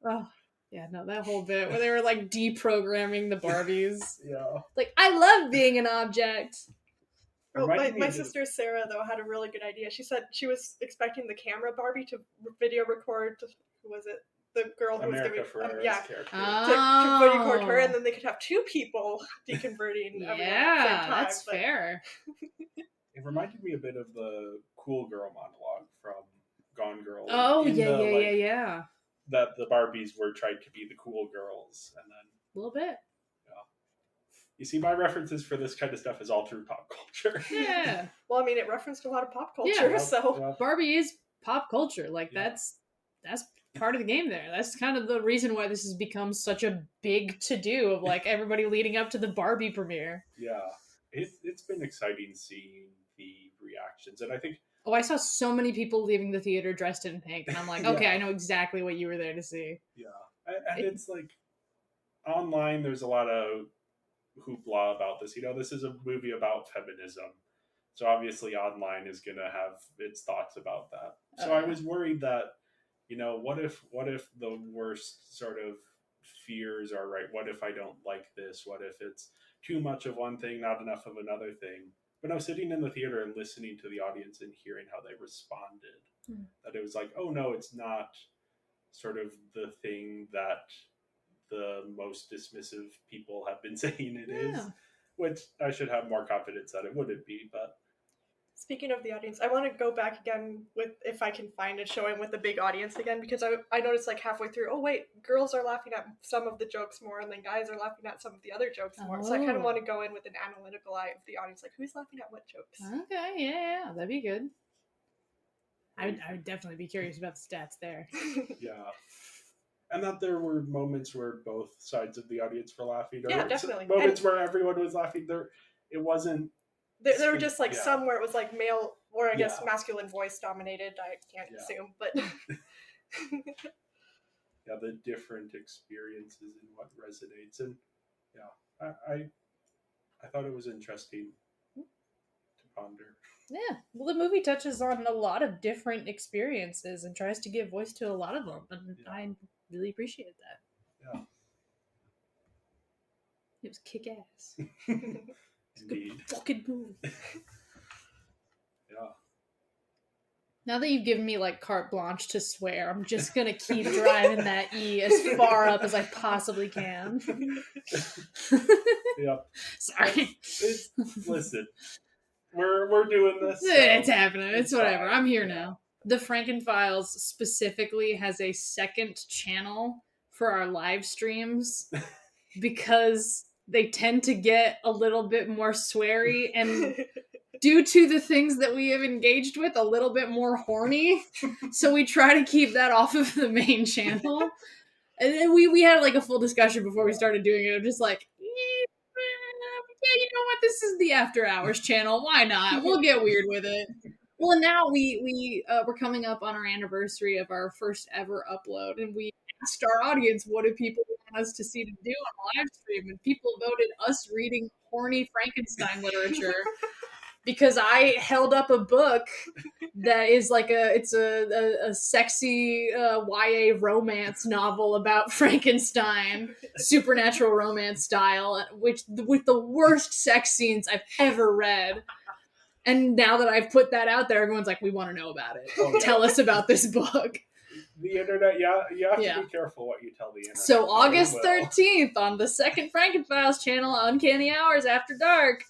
Oh, yeah, no, that whole bit where they were like deprogramming the Barbies. Yeah. Like, I love being an object. Oh, my sister Sarah, though, had a really good idea. She said she was expecting the camera Barbie to video record, who was it? The girl who America was giving... Ferrera's character. To video record her, and then they could have two people deconverting everyone at the same time. That's fair. It reminded me a bit of the Cool Girl monologue from Gone Girl. Oh, yeah. That the Barbies were trying to be the cool girls, and then... A little bit. You see, my references for this kind of stuff is all through pop culture. Yeah. Well, I mean, it referenced a lot of pop culture, so... Yeah. Barbie is pop culture. Like, that's part of the game there. That's kind of the reason why this has become such a big to-do of, like, everybody leading up to the Barbie premiere. Yeah. It's been exciting seeing the reactions, and I think... Oh, I saw so many people leaving the theater dressed in pink, and I'm like, okay, I know exactly what you were there to see. Yeah. And it's like, online, there's a lot of hoopla about this. You know, this is a movie about feminism. So obviously online is going to have its thoughts about that. So I was worried that, you know, what if the worst sort of fears are right? What if I don't like this? What if it's too much of one thing, not enough of another thing? But I was sitting in the theater and listening to the audience and hearing how they responded. That it was like, oh no, it's not sort of the thing that the most dismissive people have been saying it is, which I should have more confidence that it wouldn't be. But speaking of the audience, I want to go back again with, if I can find it, showing with the big audience again, because I noticed like halfway through, oh wait, girls are laughing at some of the jokes more, and then guys are laughing at some of the other jokes more. So I kind of want to go in with an analytical eye of the audience, like who's laughing at what jokes. Okay, yeah, that'd be good. I would definitely be curious about the stats there. Yeah. And that there were moments where both sides of the audience were laughing. Yeah, definitely. Moments where everyone was laughing. It wasn't... There were just like some where it was like male, or I guess masculine voice dominated. I can't assume, but... Yeah, the different experiences and what resonates. And yeah, I thought it was interesting to ponder. Yeah, well, the movie touches on a lot of different experiences and tries to give voice to a lot of them, and I really appreciate that. Yeah. It was kick-ass. Indeed. Good fucking movie. Yeah. Now that you've given me, like, carte blanche to swear, I'm just gonna keep driving that E as far up as I possibly can. Yep. Sorry. Listen. We're doing this. So it's happening. It's whatever. fine. I'm here now. The Frankenfiles specifically has a second channel for our live streams because they tend to get a little bit more sweary and due to the things that we have engaged with, a little bit more horny. So we try to keep that off of the main channel. And then we had like a full discussion before we started doing it. I'm just like, yeah, you know what? This is the After Hours channel. Why not? We'll get weird with it. Well, and now we're coming up on our anniversary of our first ever upload, and we asked our audience what do people want us to see to do on live stream, and people voted us reading horny Frankenstein literature. Because I held up a book that is like it's a sexy YA romance novel about Frankenstein, supernatural romance style, with the worst sex scenes I've ever read. And now that I've put that out there, everyone's like, we want to know about it. Oh, yeah. Tell us about this book. The internet, you have to be careful what you tell the internet. So August 13th on the second Frankenfiles channel, Uncanny Hours After Dark.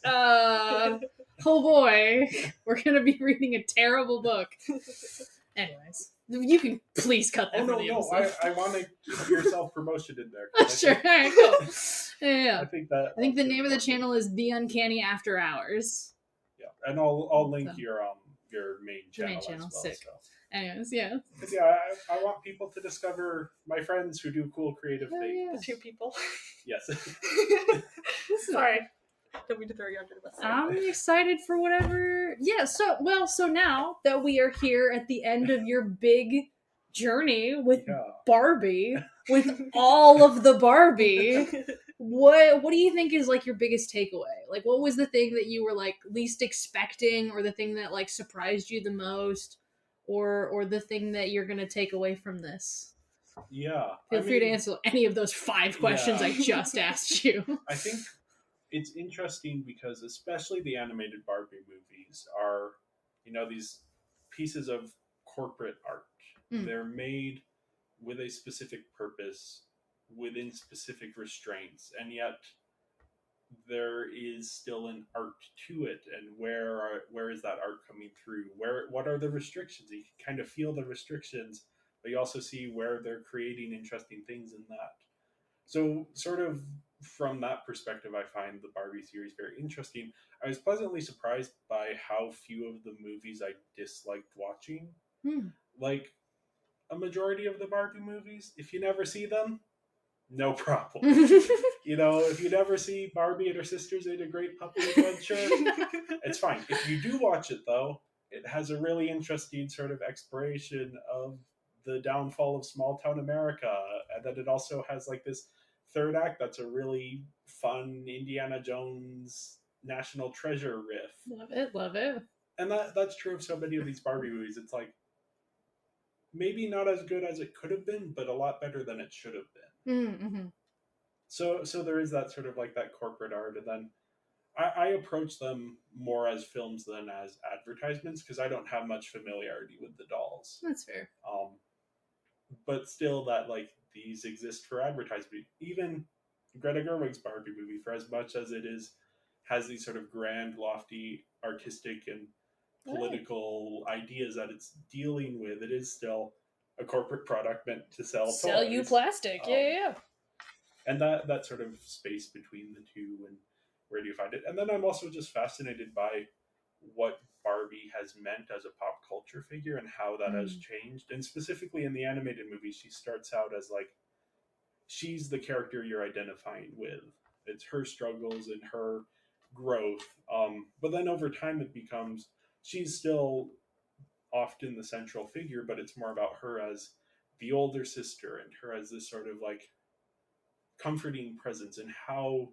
Oh boy, we're gonna be reading a terrible book. Anyways, you can please cut that. I want to keep your self promotion in there. Sure, all right, cool. Yeah, I think the name of the channel is The Uncanny After Hours. Yeah, and I'll link your main channel. Main channel, as well, sick. So. Anyways, yeah. Yeah, I want people to discover my friends who do cool creative things. Yeah. The two people. Yes. Sorry. Don't mean to throw you under the bus. I'm excited for whatever. Yeah, so now that we are here at the end of your big journey with Barbie, with all of the Barbie, what do you think is like your biggest takeaway? Like, what was the thing that you were like least expecting, or the thing that like surprised you the most, or the thing that you're gonna take away from this? Yeah. Feel free to answer any of those 5 questions I just asked you. I think it's interesting because especially the animated Barbie movies are, these pieces of corporate art. They're made with a specific purpose, within specific restraints, and yet there is still an art to it. And where is that art coming through? What are the restrictions? You can kind of feel the restrictions, but you also see where they're creating interesting things in that. So sort of from that perspective, I find the Barbie series very interesting. I was pleasantly surprised by how few of the movies I disliked watching. Like, a majority of the Barbie movies, if you never see them, no problem. If you never see Barbie and her sisters in a great puppy adventure, it's fine. If you do watch it, though, it has a really interesting sort of exploration of the downfall of small town America, and then it also has like this third act that's a really fun Indiana Jones National Treasure riff. Love it. And that's true of so many of these Barbie movies. It's like, maybe not as good as it could have been, but a lot better than it should have been. Mm-hmm. So there is that sort of like that corporate art, and then I approach them more as films than as advertisements because I don't have much familiarity with the dolls. That's fair. But still, that like these exist for advertisement. Even Greta Gerwig's Barbie movie, for as much as it has these sort of grand, lofty, artistic and political ideas that it's dealing with, it is still a corporate product meant to sell toys. You plastic. Yeah. And that sort of space between the two, and where do you find it? And then I'm also just fascinated by what Barbie has meant as a pop culture figure and how that has changed. And specifically in the animated movie, she starts out as like, she's the character you're identifying with. It's her struggles and her growth. But then over time it becomes, she's still often the central figure, but it's more about her as the older sister and her as this sort of like comforting presence, and how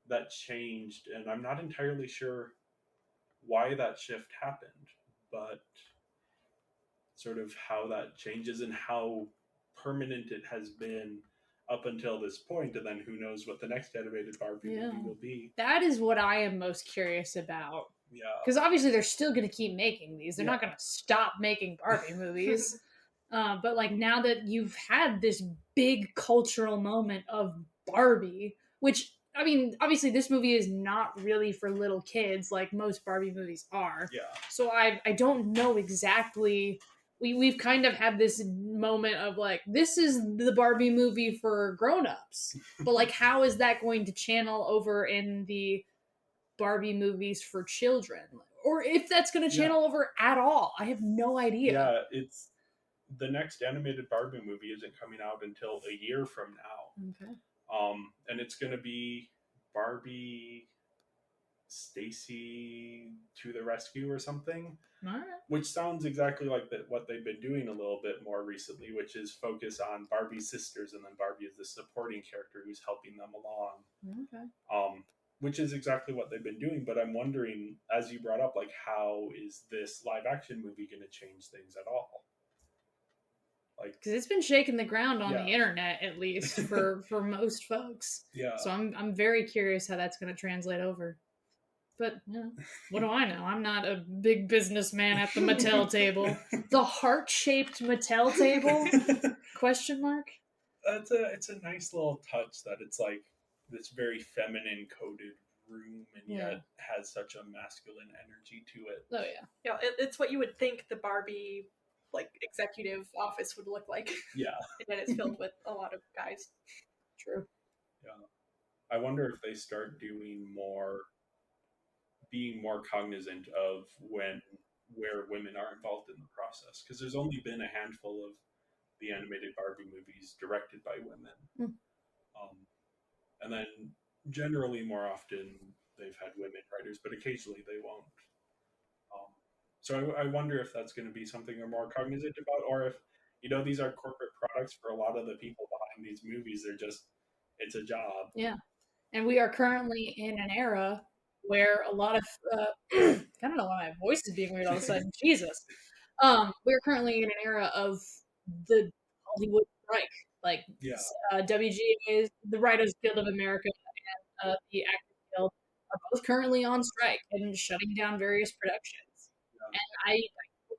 that changed. And I'm not entirely sure why that shift happened, but sort of how that changes and how permanent it has been up until this point, and then who knows what the next animated Barbie movie will be. That is what I am most curious about. Yeah. Because obviously they're still going to keep making these. They're not going to stop making Barbie movies. But like, now that you've had this big cultural moment of Barbie, which, I mean, obviously this movie is not really for little kids like most Barbie movies are. Yeah. So I don't know exactly we've kind of had this moment of like, this is the Barbie movie for grown-ups, but like, how is that going to channel over in the Barbie movies for children, or if that's going to channel over at all? I have no idea. Yeah, it's the next animated Barbie movie isn't coming out until a year from now. Okay. And it's going to be Barbie Stacy to the rescue or something. All right. Which sounds exactly like what they've been doing a little bit more recently, which is focus on Barbie's sisters, and then Barbie is the supporting character who's helping them along. Okay. Which is exactly what they've been doing. But I'm wondering, as you brought up, like, how is this live action movie going to change things at all? Like, because it's been shaking the ground on the internet, at least for most folks. Yeah. So I'm very curious how that's going to translate over. But what do I know? I'm not a big businessman at the Mattel table. The heart-shaped Mattel table? Question mark. It's a nice little touch that it's like this very feminine coded room, and yet has such a masculine energy to it. Oh yeah. Yeah, it's what you would think the Barbie like executive office would look like. Yeah. And then it's filled with a lot of guys. True. Yeah. I wonder if they start being more cognizant of where women are involved in the process, because there's only been a handful of the animated Barbie movies directed by women. And then generally more often they've had women writers, but occasionally they won't. So I wonder if that's going to be something they're more cognizant about, or if, these are corporate products for a lot of the people behind these movies. It's a job. Yeah. And we are currently in an era where a lot of, I don't know why my voice is being weird all of a sudden. Jesus. We're currently in an era of the Hollywood strike. Like, WGA, the Writers Guild of America, and the Actors Guild are both currently on strike and shutting down various productions. And I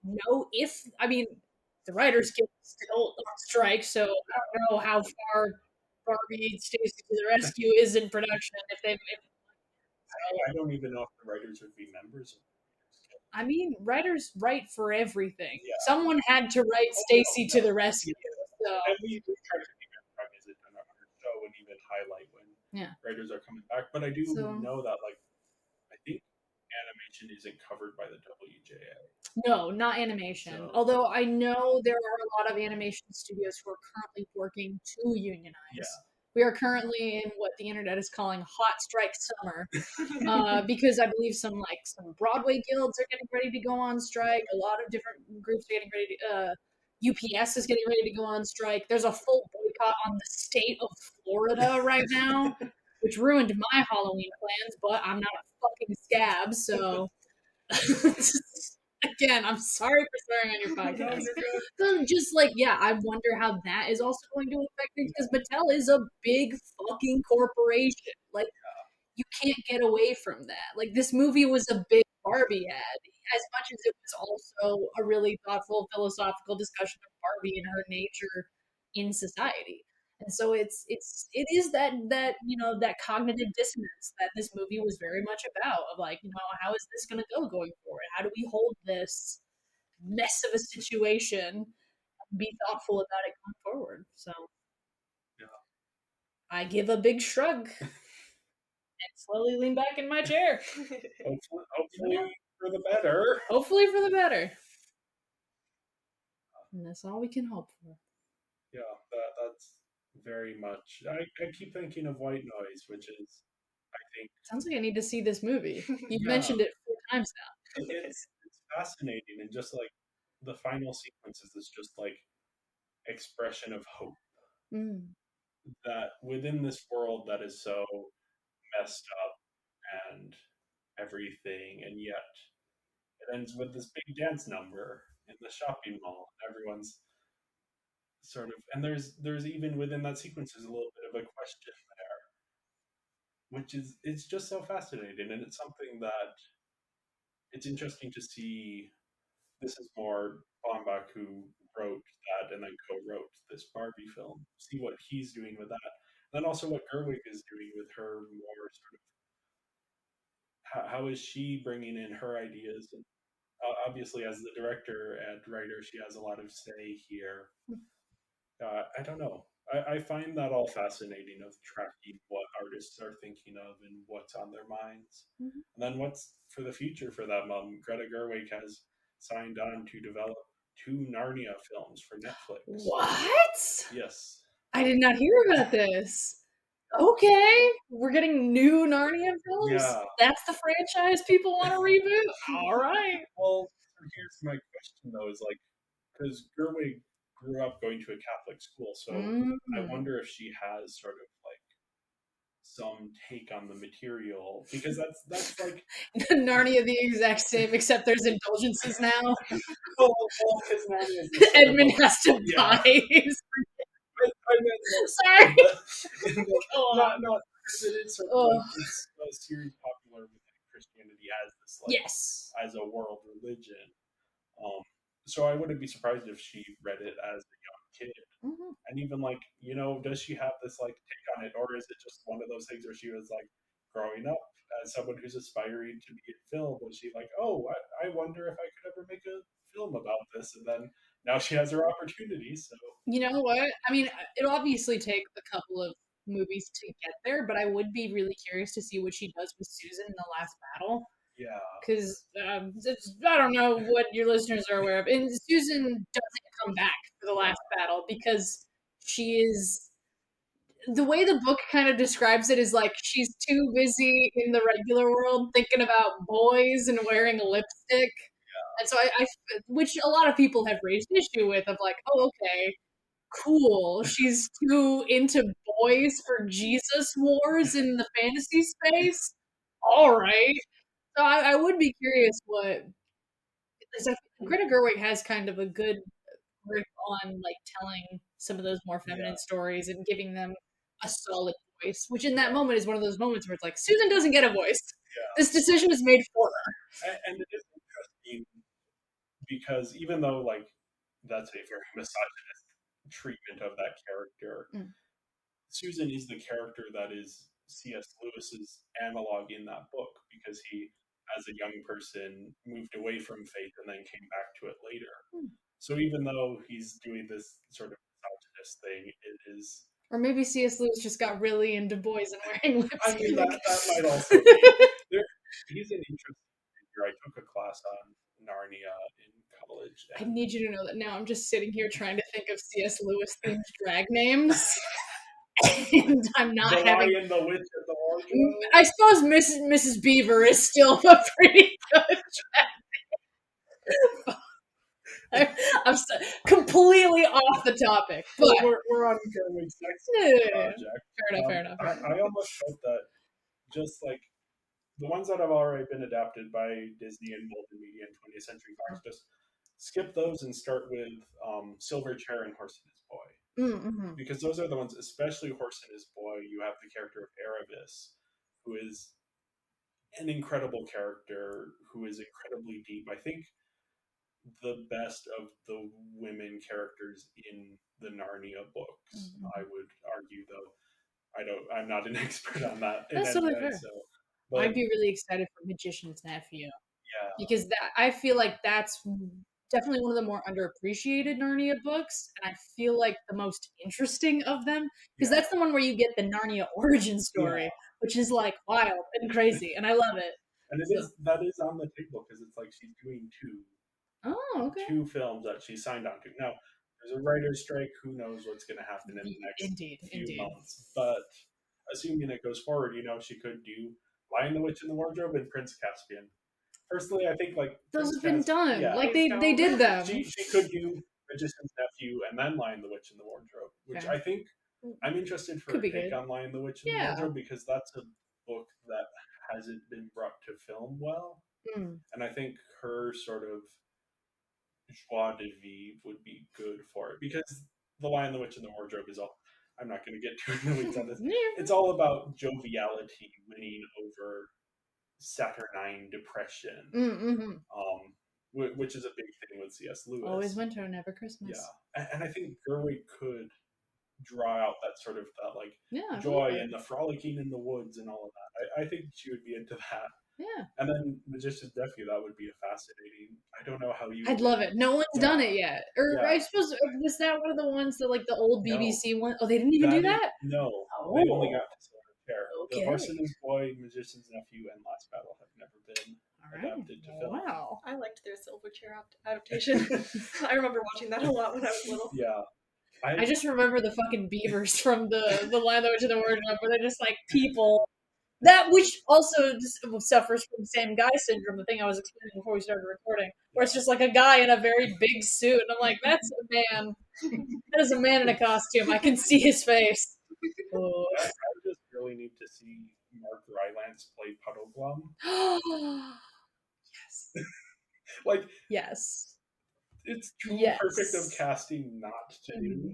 don't know the Writers Guild is still on strike, so I don't know how far Barbie Stacy to the Rescue is in production. I don't even know if the writers would be members of I mean, writers write for everything. Yeah. Someone had to write Stacy to the Rescue. So. And we try to be cognizant on our show and even highlight when writers are coming back. But I do know that, like, I think animation isn't covered by the WJA. No, not animation. So. Although I know there are a lot of animation studios who are currently working to unionize. Yeah. We are currently in what the internet is calling hot strike summer, because I believe some Broadway guilds are getting ready to go on strike. A lot of different groups are getting ready to. UPS is getting ready to go on strike. There's a full boycott on the state of Florida right now, which ruined my Halloween plans. But I'm not a fucking scab, so. Again, I'm sorry for swearing on your podcast. So just I wonder how that is also going to affect things, because Mattel is a big fucking corporation. Like, you can't get away from that. Like, this movie was a big Barbie ad, as much as it was also a really thoughtful, philosophical discussion of Barbie and her nature in society. And so it is that cognitive dissonance that this movie was very much about, of how is this going to go going forward? How do we hold this mess of a situation and be thoughtful about it going forward? So I give a big shrug and slowly lean back in my chair. Hopefully for the better. Hopefully for the better. And that's all we can hope for. Yeah, that's very much. I keep thinking of White Noise, which is, I think. Sounds like I need to see this movie. You've mentioned it 4 times now. It's fascinating, and just like the final sequences is just like expression of hope. That within this world that is so messed up and everything, and yet it ends with this big dance number in the shopping mall. Everyone's sort of, and there's even within that sequence there's a little bit of a question there, which is, it's just so fascinating, and it's something that it's interesting to see. This is more Baumbach, who wrote that and then co-wrote this Barbie film. See what he's doing with that, and then also what Gerwig is doing with her more sort of. How is she bringing in her ideas? And obviously, as the director and writer, she has a lot of say here. I don't know. I find that all fascinating of tracking what artists are thinking of and what's on their minds. Mhm. And then what's for the future for them? Greta Gerwig has signed on to develop 2 Narnia films for Netflix. What? Yes. I did not hear about this. Okay, we're getting new Narnia films. Yeah. That's the franchise people want to reboot. All right. Well, here's my question though: is like, because Gerwig grew up going to a Catholic school, so I wonder if she has sort of like some take on the material, because that's like Narnia the exact same, except there's indulgences now. well, because Narnia is sort of Edmund a- has to yeah. buy his. I meant more Sorry. in the, Go on. not because it is sort of Oh. like this series popular within Christianity as this like Yes. as a world religion. So I wouldn't be surprised if she read it as a young kid. Mhm. And even like, does she have this like take on it, or is it just one of those things where she was like growing up as someone who's aspiring to be in film? Was she like, oh, I wonder if I could ever make a film about this? And then now she has her opportunity. So You know what? I mean, it'll obviously take a couple of movies to get there, but I would be really curious to see what she does with Susan in the last battle. yeah, Because I don't know what your listeners are aware of. And Susan doesn't come back for the last battle because she is. The way the book kind of describes it is like she's too busy in the regular world thinking about boys and wearing lipstick. And so which a lot of people have raised issue with, of like, oh, okay, cool. She's too into boys for Jesus wars in the fantasy space. All right. So I would be curious what. Because Greta Gerwig has kind of a good grip on like telling some of those more feminine stories and giving them a solid voice, which in that moment is one of those moments where it's like Susan doesn't get a voice. This decision is made for her. and it is interesting because even though like that's a very misogynist treatment of that character, Susan is the character that is C.S. Lewis's analog in that book, because he, as a young person, moved away from faith and then came back to it later. So even though he's doing this sort of misogynist thing, it is. Or maybe C.S. Lewis just got really into boys and wearing lipstick. I mean, that might also be. He's an interesting figure. I took a class on Narnia in college. I need you to know that now I'm just sitting here trying to think of C.S. Lewis themed drag names. And I'm not the having. Lion, the Witch, and the Wardrobe. I suppose Mrs. Beaver is still a pretty good I'm completely off the topic, but we're on Gerwig's next project. Fair enough. I almost felt that just like the ones that have already been adapted by Disney and Golden Media and 20th Century Fox, just skip those and start with Silver Chair and Horse and His Boy. Because those are the ones, especially Horse and His Boy. You have the character of Erebus, who is an incredible character, who is incredibly deep. I think the best of the women characters in the Narnia books. I would argue, though I'm not an expert on that. That's totally fair. But I'd be really excited for Magician's Nephew. Yeah, because I feel like that's definitely one of the more underappreciated Narnia books, and I feel like the most interesting of them, because that's the one where you get the Narnia origin story, which is like wild and crazy, and I love it. And that is on the table, because it's like she's doing two films that she signed on to. Now, there's a writer's strike. Who knows what's going to happen in the next few months? But assuming it goes forward, she could do Lion, the Witch, and the Wardrobe and Prince Caspian. Personally, I think like those have been done. Yeah. Like they did them. She could do Magician's Nephew and then Lion, the Witch, and the Wardrobe, which I think I'm interested for a take on Lion, the Witch, and the Wardrobe, because that's a book that hasn't been brought to film well, and I think her sort of joie de vivre would be good for it, because the Lion, the Witch, and the Wardrobe is all. I'm not going to get too in the weeds on this. It's all about joviality winning over saturnine depression, which is a big thing with C.S. Lewis. Always winter, never Christmas. Yeah, and I think Gerwig could draw out that sort of that like joy and the frolicking in the woods and all of that. I think she would be into that. Yeah. And then Magician's Nephew, that would be a fascinating. I don't know how you. I'd love it. No one's done it yet. Or I suppose, was that one of the ones that, like, the old BBC one? Oh, they didn't even do that? No. They only got to Silver Chair. The Horse and His Boy, Magician's Nephew, and Last Battle have never been adapted to film. Wow. I liked their Silver Chair adaptation. I remember watching that a lot when I was little. Yeah. I just remember the fucking beavers from the Lion, the Witch, and the Wardrobe, where they're just like people. That, which also suffers from the same guy syndrome, the thing I was explaining before we started recording, where it's just like a guy in a very big suit, and I'm like, that's a man. That is a man in a costume. I can see his face. Oh. I just really need to see Mark Rylance play Puddle Glum. Yes. Like, yes. It's perfect of casting not to do.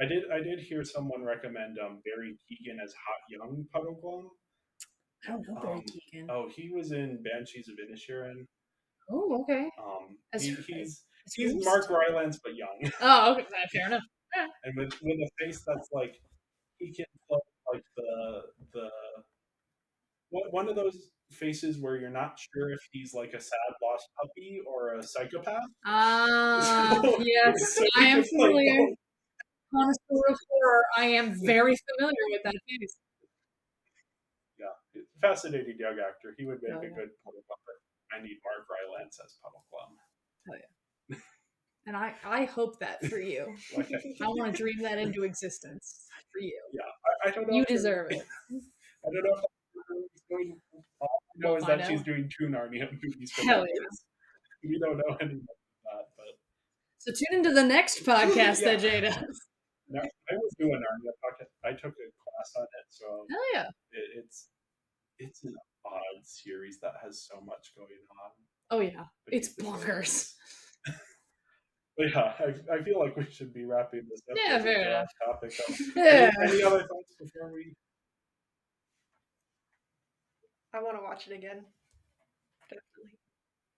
I did hear someone recommend Barry Keoghan as Hot Young Puddle Glum. I don't know Barry Keoghan. Oh, he was in Banshees of Inisherin. Oh, okay. He's Mark Rylance but young. Oh, okay, fair enough. Yeah. And with a face that's like, he can play like the one of those faces where you're not sure if he's like a sad lost puppy or a psychopath. Yes, I am familiar. Connoisseur of horror, I am very familiar with that face. Yeah, fascinating young actor. He would make a good Puddle Glum. I need Mark Rylance as Puddle Glum. Oh yeah. And I hope that for you. I want to dream that into existence for you. Yeah, I don't know. You deserve it. I don't know if she's going. All I know is that she's doing 2 Narnia movies. Hell yeah. We don't know anything about that, but. So tune into the next podcast that Jay does. No, I was doing Narnia podcast. I took a class on it, so. Hell yeah. It's an odd series that has so much going on. Oh yeah, it's bonkers. But yeah, I feel like we should be wrapping this up. Yeah, fair enough. Topic. Yeah. Any other thoughts before we? I want to watch it again. Definitely.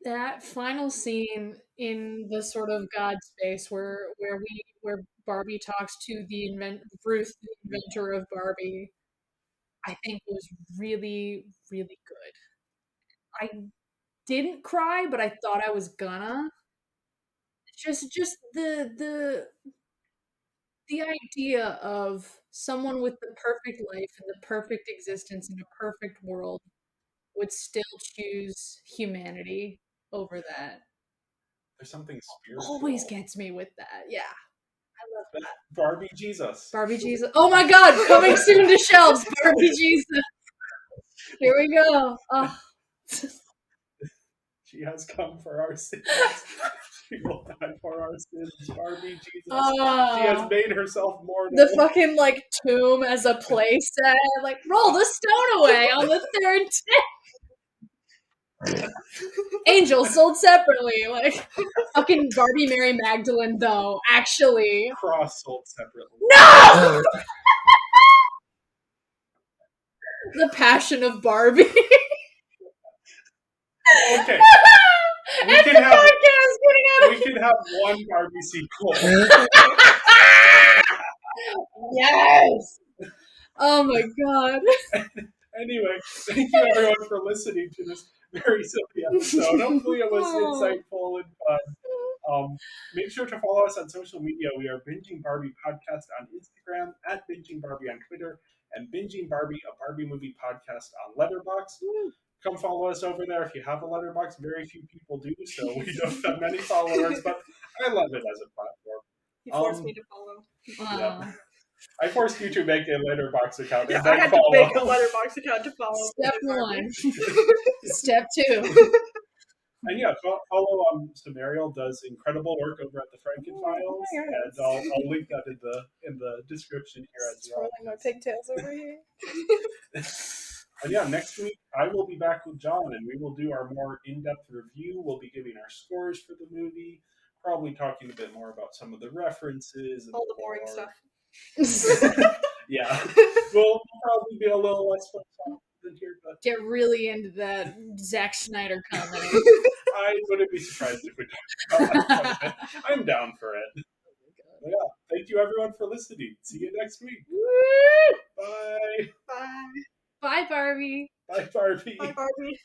That final scene in the sort of God space where Barbie talks to Ruth, the inventor of Barbie, I think was really, really good. I didn't cry, but I thought I was gonna. Just the idea of someone with the perfect life and the perfect existence in a perfect world would still choose humanity over that. There's something spiritual. Always gets me with that. Yeah. I love that. Barbie Jesus. Barbie Jesus. Oh my God! Coming soon to shelves. Barbie Jesus. Here we go. Oh. She has come for our sins. She will die for our sins. Barbie Jesus. She has made herself mortal. The fucking like tomb as a playset. Like roll the stone away on the 3rd day. Angels sold separately. Like fucking Barbie Mary Magdalene though. Actually. Cross sold separately. No. The Passion of Barbie. Okay. We can have one Barbie sequel. Yes. Oh my God. Anyway, thank you everyone for listening to this very silly episode. Hopefully it was insightful and fun. Make sure to follow us on social media. We are Binging Barbie Podcast on Instagram, at Binging Barbie on Twitter, and Binging Barbie, a Barbie movie podcast on Letterboxd. Come follow us over there if you have a Letterboxd. Very few people do, so we don't have many followers, but I love it as a platform. You forced me to follow. Yeah. I forced you to make a Letterboxd account. Yeah, I had to make a Letterboxd account to follow. Step 1. Step 2. And yeah, follow Samariel does incredible work over at the Franken Files, and I'll link that in the description here as well. Swirling my pigtails over here. And yeah, next week I will be back with John, and we will do our more in-depth review. We'll be giving our scores for the movie, probably talking a bit more about some of the references and all the boring stuff. Yeah, we'll probably be a little less fun than here, but get really into that Zack Snyder comedy. I wouldn't be surprised if we talked about that quite a bit. I'm down for it. Yeah. thank you everyone for listening. See you next week. Woo! Bye. Bye. Bye, Barbie. Bye, Barbie. Bye, Barbie.